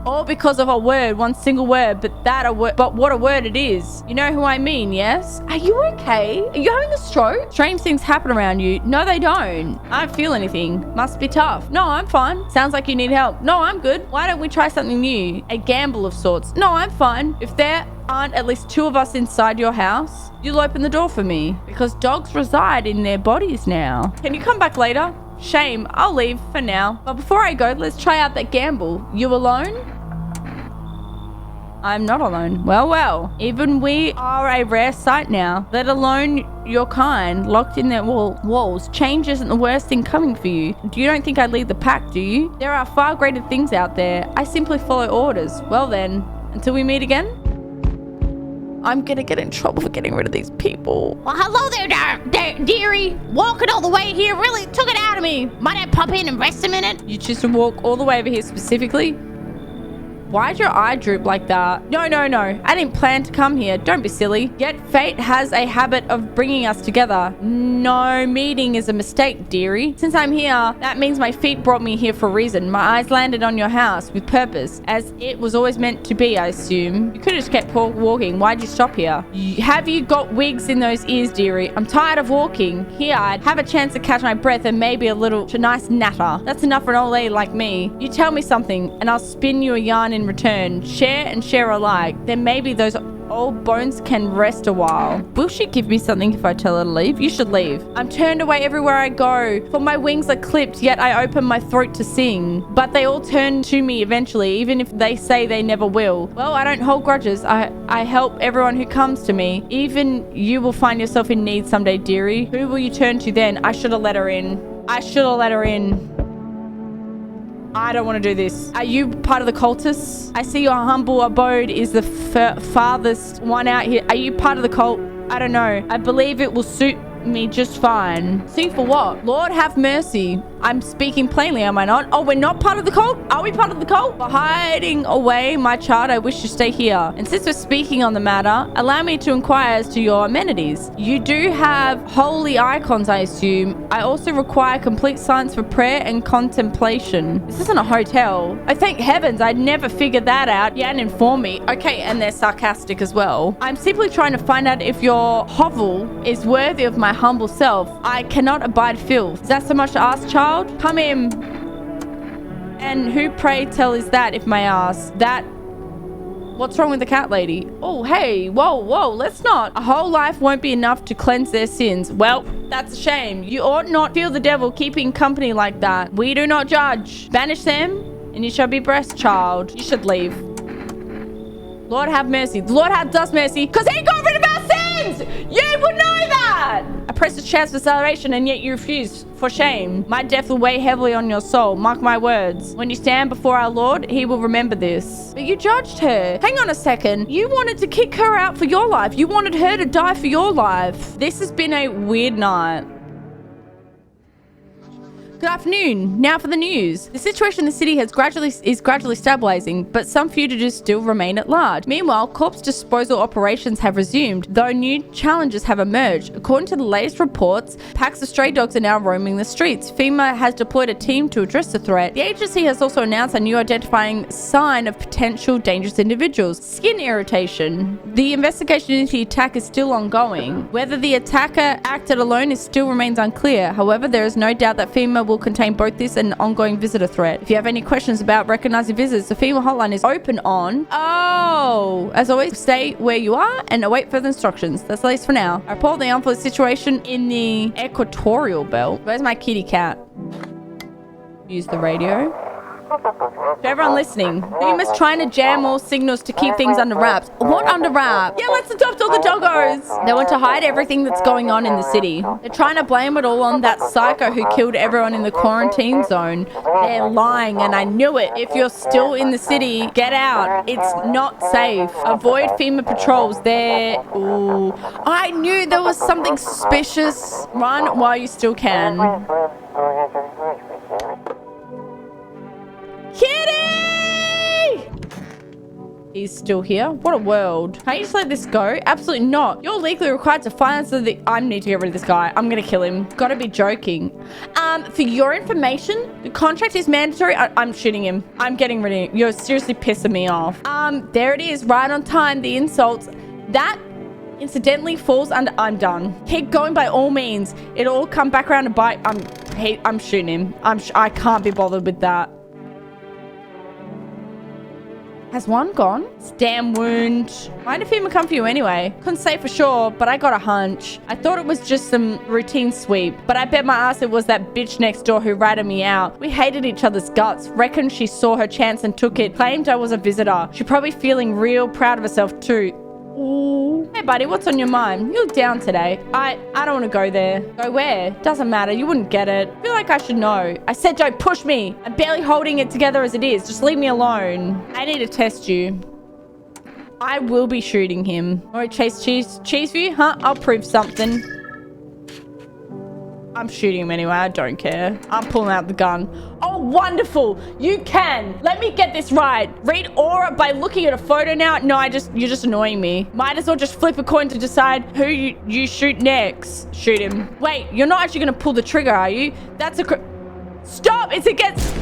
Speaker 1: All because of a word, one single word, but what a word it is. You know who I mean, yes? Are you okay? Are you having a stroke? Strange things happen around you. No, they don't. I don't feel anything. Must be tough. No, I'm fine. Sounds like you need help. No, I'm good. Why don't we try something new? A gamble of sorts. No, I'm fine. If there aren't at least 2 of us inside your house, you'll open the door for me. Because dogs reside in their bodies now. Can you come back later? Shame. I'll leave for now. But before I go, let's try out that gamble. You alone? I'm not alone. Well. Even we are a rare sight now. Let alone your kind, locked in their walls. Change isn't the worst thing coming for you. You don't think I lead the pack, do you? There are far greater things out there. I simply follow orders. Well then, until we meet again. I'm gonna get in trouble for getting rid of these people.
Speaker 2: Well, hello there, dearie. Walking all the way here really took it out of me. Might I pop in and rest a minute?
Speaker 1: You choose to walk all the way over here specifically? Why'd your eye droop like that? No. I didn't plan to come here. Don't be silly. Yet fate has a habit of bringing us together. No meeting is a mistake, dearie. Since I'm here, that means my feet brought me here for a reason. My eyes landed on your house with purpose, as it was always meant to be, I assume. You could have just kept walking. Why'd you stop here? Have you got wigs in those ears, dearie? I'm tired of walking. Here, I'd have a chance to catch my breath and maybe a nice natter. That's enough for an old lady like me. You tell me something, and I'll spin you a yarn in return. Share and share alike. Then maybe those old bones can rest a while. Will she give me something if I tell her to leave? You should leave. I'm turned away everywhere I go, for my wings are clipped, yet I open my throat to sing. But they all turn to me eventually, even if they say they never will. Well, I don't hold grudges. I help everyone who comes to me. Even you will find yourself in need someday, dearie. Who will you turn to then? I should have let her in. I don't want to do this. Are you part of the cultists? I see your humble abode is the farthest one out here. Are you part of the cult? I don't know. I believe it will suit me just fine. Sing for what? Lord have mercy. I'm speaking plainly, am I not? Oh, we're not part of the cult? Are we part of the cult? For hiding away, my child, I wish to stay here. And since we're speaking on the matter, allow me to inquire as to your amenities. You do have holy icons, I assume. I also require complete silence for prayer and contemplation. This isn't a hotel. Oh, thank heavens, I'd never figured that out. You hadn't informed me. Okay, and they're sarcastic as well. I'm simply trying to find out if your hovel is worthy of my humble self. I cannot abide filth. Is that so much to ask, child? Come in. And who, pray tell, is that, if may ask? That... What's wrong with the cat lady? Oh, hey, whoa, let's not. A whole life won't be enough to cleanse their sins. Well, that's a shame. You ought not feel the devil keeping company like that. We do not judge. Banish them, and you shall be blessed, child. You should leave. Lord have mercy. The Lord does mercy, because he got rid of our sins! You would know that! I pressed a chance for salvation, and yet you refused. For shame. My death will weigh heavily on your soul. Mark my words. When you stand before our Lord, he will remember this. But you judged her. Hang on a second. You wanted to kick her out for your life. You wanted her to die for your life. This has been a weird night. Good afternoon. Now for the news. The situation in the city is gradually stabilizing, but some fugitives still remain at large. Meanwhile, corpse disposal operations have resumed, though new challenges have emerged. According to the latest reports, packs of stray dogs are now roaming the streets. FEMA has deployed a team to address the threat. The agency has also announced a new identifying sign of potential dangerous individuals: skin irritation. The investigation into the attack is still ongoing. Whether the attacker acted alone still remains unclear. However, there is no doubt that FEMA will contain both this and ongoing visitor threat. If you have any questions about recognizing visitors, the FEMA hotline is open on... Oh! As always, stay where you are and await further instructions. That's the least for now. I report the unfolding situation in the equatorial belt. Where's my kitty cat? Use the radio. To everyone listening, FEMA's trying to jam all signals to keep things under wraps. What under wraps? Yeah, let's adopt all the doggos. They want to hide everything that's going on in the city. They're trying to blame it all on that psycho who killed everyone in the quarantine zone. They're lying, and I knew it. If you're still in the city, get out. It's not safe. Avoid FEMA patrols. They're... Ooh. I knew there was something suspicious. Run while you still can. Kitty! he's still here. What a world. Can you just let this go? Absolutely not. You're legally required to finance the... I need to get rid of this guy. I'm going to kill him. Gotta be joking. For your information, the contract is mandatory. I'm shooting him. I'm getting rid of him. You're seriously pissing me off. There it is. Right on time. The insults. That incidentally falls under... I'm done. Keep going by all means. It'll all come back around and bite. I'm shooting him. I can't be bothered with that. Has one gone? Damn wound. Might have even come for you anyway. Couldn't say for sure, but I got a hunch. I thought it was just some routine sweep, but I bet my ass it was that bitch next door who ratted me out. We hated each other's guts. Reckoned she saw her chance and took it. Claimed I was a visitor. She's probably feeling real proud of herself too. Ooh. Hey buddy, what's on your mind? You look down today. I don't want to go there. Go where? Doesn't matter. You wouldn't get it. I feel like I should know. I said don't push me. I'm barely holding it together as it is. Just leave me alone. I need to test you. I will be shooting him. Alright, Chase cheese for you? Huh? I'll prove something. I'm shooting him anyway. I don't care. I'm pulling out the gun. Oh, wonderful. You can. Let me get this right. Read aura by looking at a photo now. No, you're just annoying me. Might as well just flip a coin to decide who you shoot next. Shoot him. Wait, you're not actually going to pull the trigger, are you? That's a... Stop. It's against...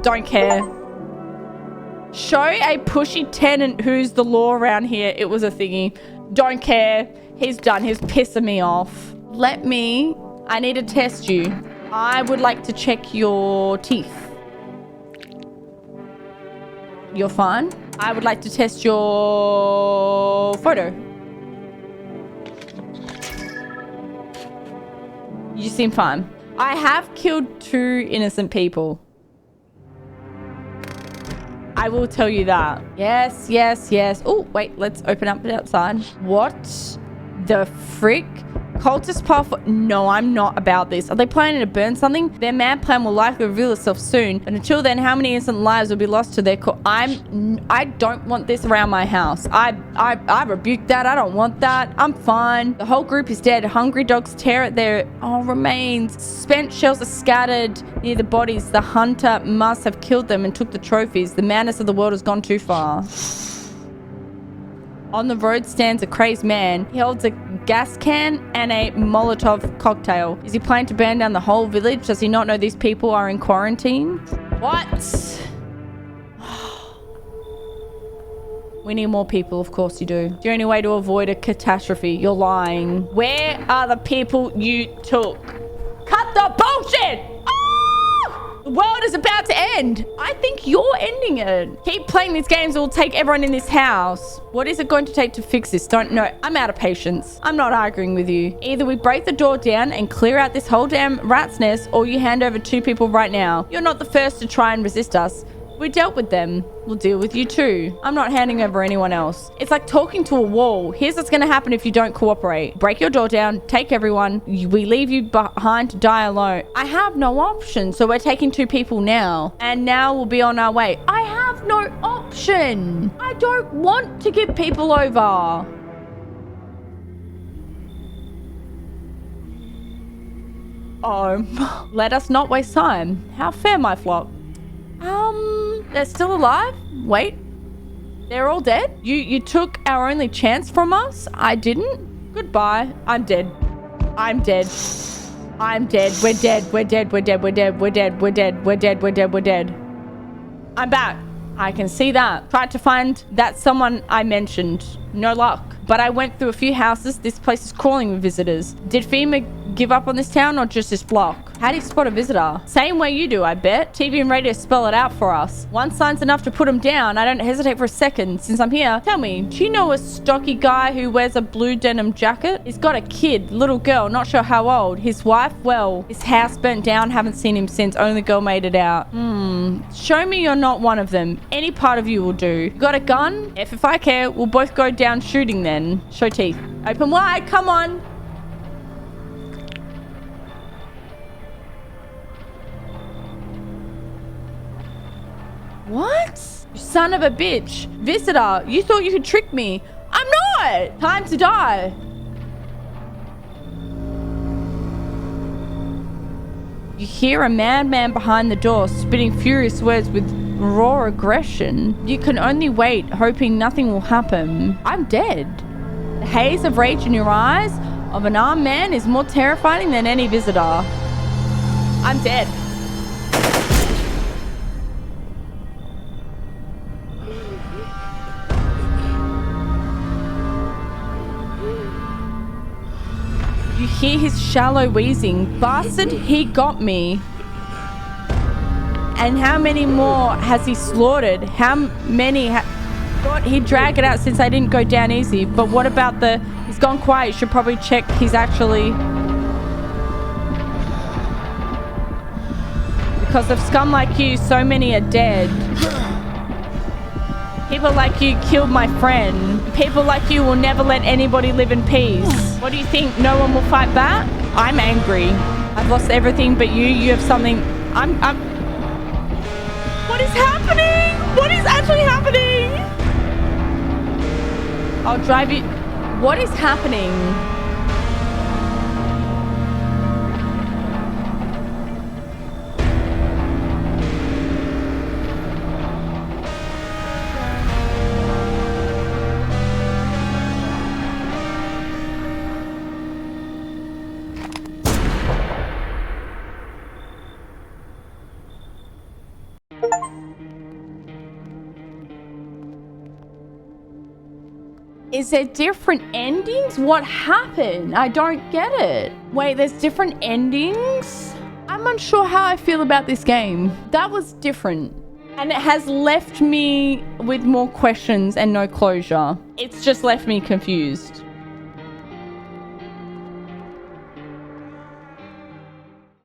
Speaker 1: Don't care. Show a pushy tenant who's the law around here. It was a thingy. Don't care. He's done. He's pissing me off. Let me... I need to test you. I would like to check your teeth. You're fine. I would like to test your photo. You seem fine. I have killed 2 innocent people. I will tell you that. Yes, yes, yes. Oh, wait. Let's open up it outside. What the frick? Cultist path. No, I'm not about this. Are they planning to burn something? Their mad plan will likely reveal itself soon. And until then, how many innocent lives will be lost to their I don't want this around my house. I rebuke that. I don't want that. I'm fine. The whole group is dead. Hungry dogs tear at their remains. Spent shells are scattered near the bodies. The hunter must have killed them and took the trophies. The madness of the world has gone too far. On the road stands a crazed man. He holds a gas can and a Molotov cocktail. Is he planning to burn down the whole village? Does he not know these people are in quarantine? What? We need more people, of course you do. The only way to avoid a catastrophe. You're lying. Where are the people you took? Cut the bullshit! The world is about to end. I think you're ending it. Keep playing these games. It will take everyone in this house. What is it going to take to fix this? Don't know. I'm out of patience. I'm not arguing with you. Either we break the door down and clear out this whole damn rat's nest, or you hand over 2 people right now. You're not the first to try and resist us. We dealt with them. We'll deal with you too. I'm not handing over anyone else. It's like talking to a wall. Here's what's going to happen if you don't cooperate. Break your door down. Take everyone. We leave you behind to die alone. I have no option. So we're taking 2 people now. And now we'll be on our way. I have no option. I don't want to give people over. Oh, let us not waste time. How fair, my flock. They're still alive? Wait. They're all dead? You took our only chance from us? I didn't? Goodbye. I'm dead. I'm dead. I'm dead. We're dead. We're dead. We're dead. We're dead. We're dead. We're dead. We're dead. We're dead. We're dead. I'm back. I can see that. Tried to find that someone I mentioned. No luck. But I went through a few houses. This place is crawling with visitors. Did FEMA give up on this town or just this block? How do you spot a visitor? Same way you do, I bet. TV and radio spell it out for us. One sign's enough to put him down. I don't hesitate for a second. Since I'm here, tell me, do you know a stocky guy who wears a blue denim jacket? He's got a kid, little girl, not sure how old. His wife, well, his house burnt down. Haven't seen him since. Only girl made it out. Show me you're not one of them. Any part of you will do. You got a gun? If I care, we'll both go down shooting then. Show teeth. Open wide. Come on. What? You son of a bitch. Visitor, you thought you could trick me. I'm not. Time to die. You hear a madman behind the door spitting furious words with raw aggression. You can only wait, hoping nothing will happen. I'm dead. The haze of rage in your eyes of an armed man is more terrifying than any visitor. I'm dead. You hear his shallow wheezing. Bastard, he got me. And how many more has he slaughtered? How many thought he'd drag it out since I didn't go down easy. But what about he's gone quiet. You should probably check he's actually... Because of scum like you, so many are dead. People like you killed my friend. People like you will never let anybody live in peace. What do you think? No one will fight back? I'm angry. I've lost everything but you. You have something... What is happening? What is actually happening? I'll drive you... What is happening? Is there different endings? What happened? I don't get it. Wait, there's different endings? I'm unsure how I feel about this game. That was different. And it has left me with more questions and no closure. It's just left me confused.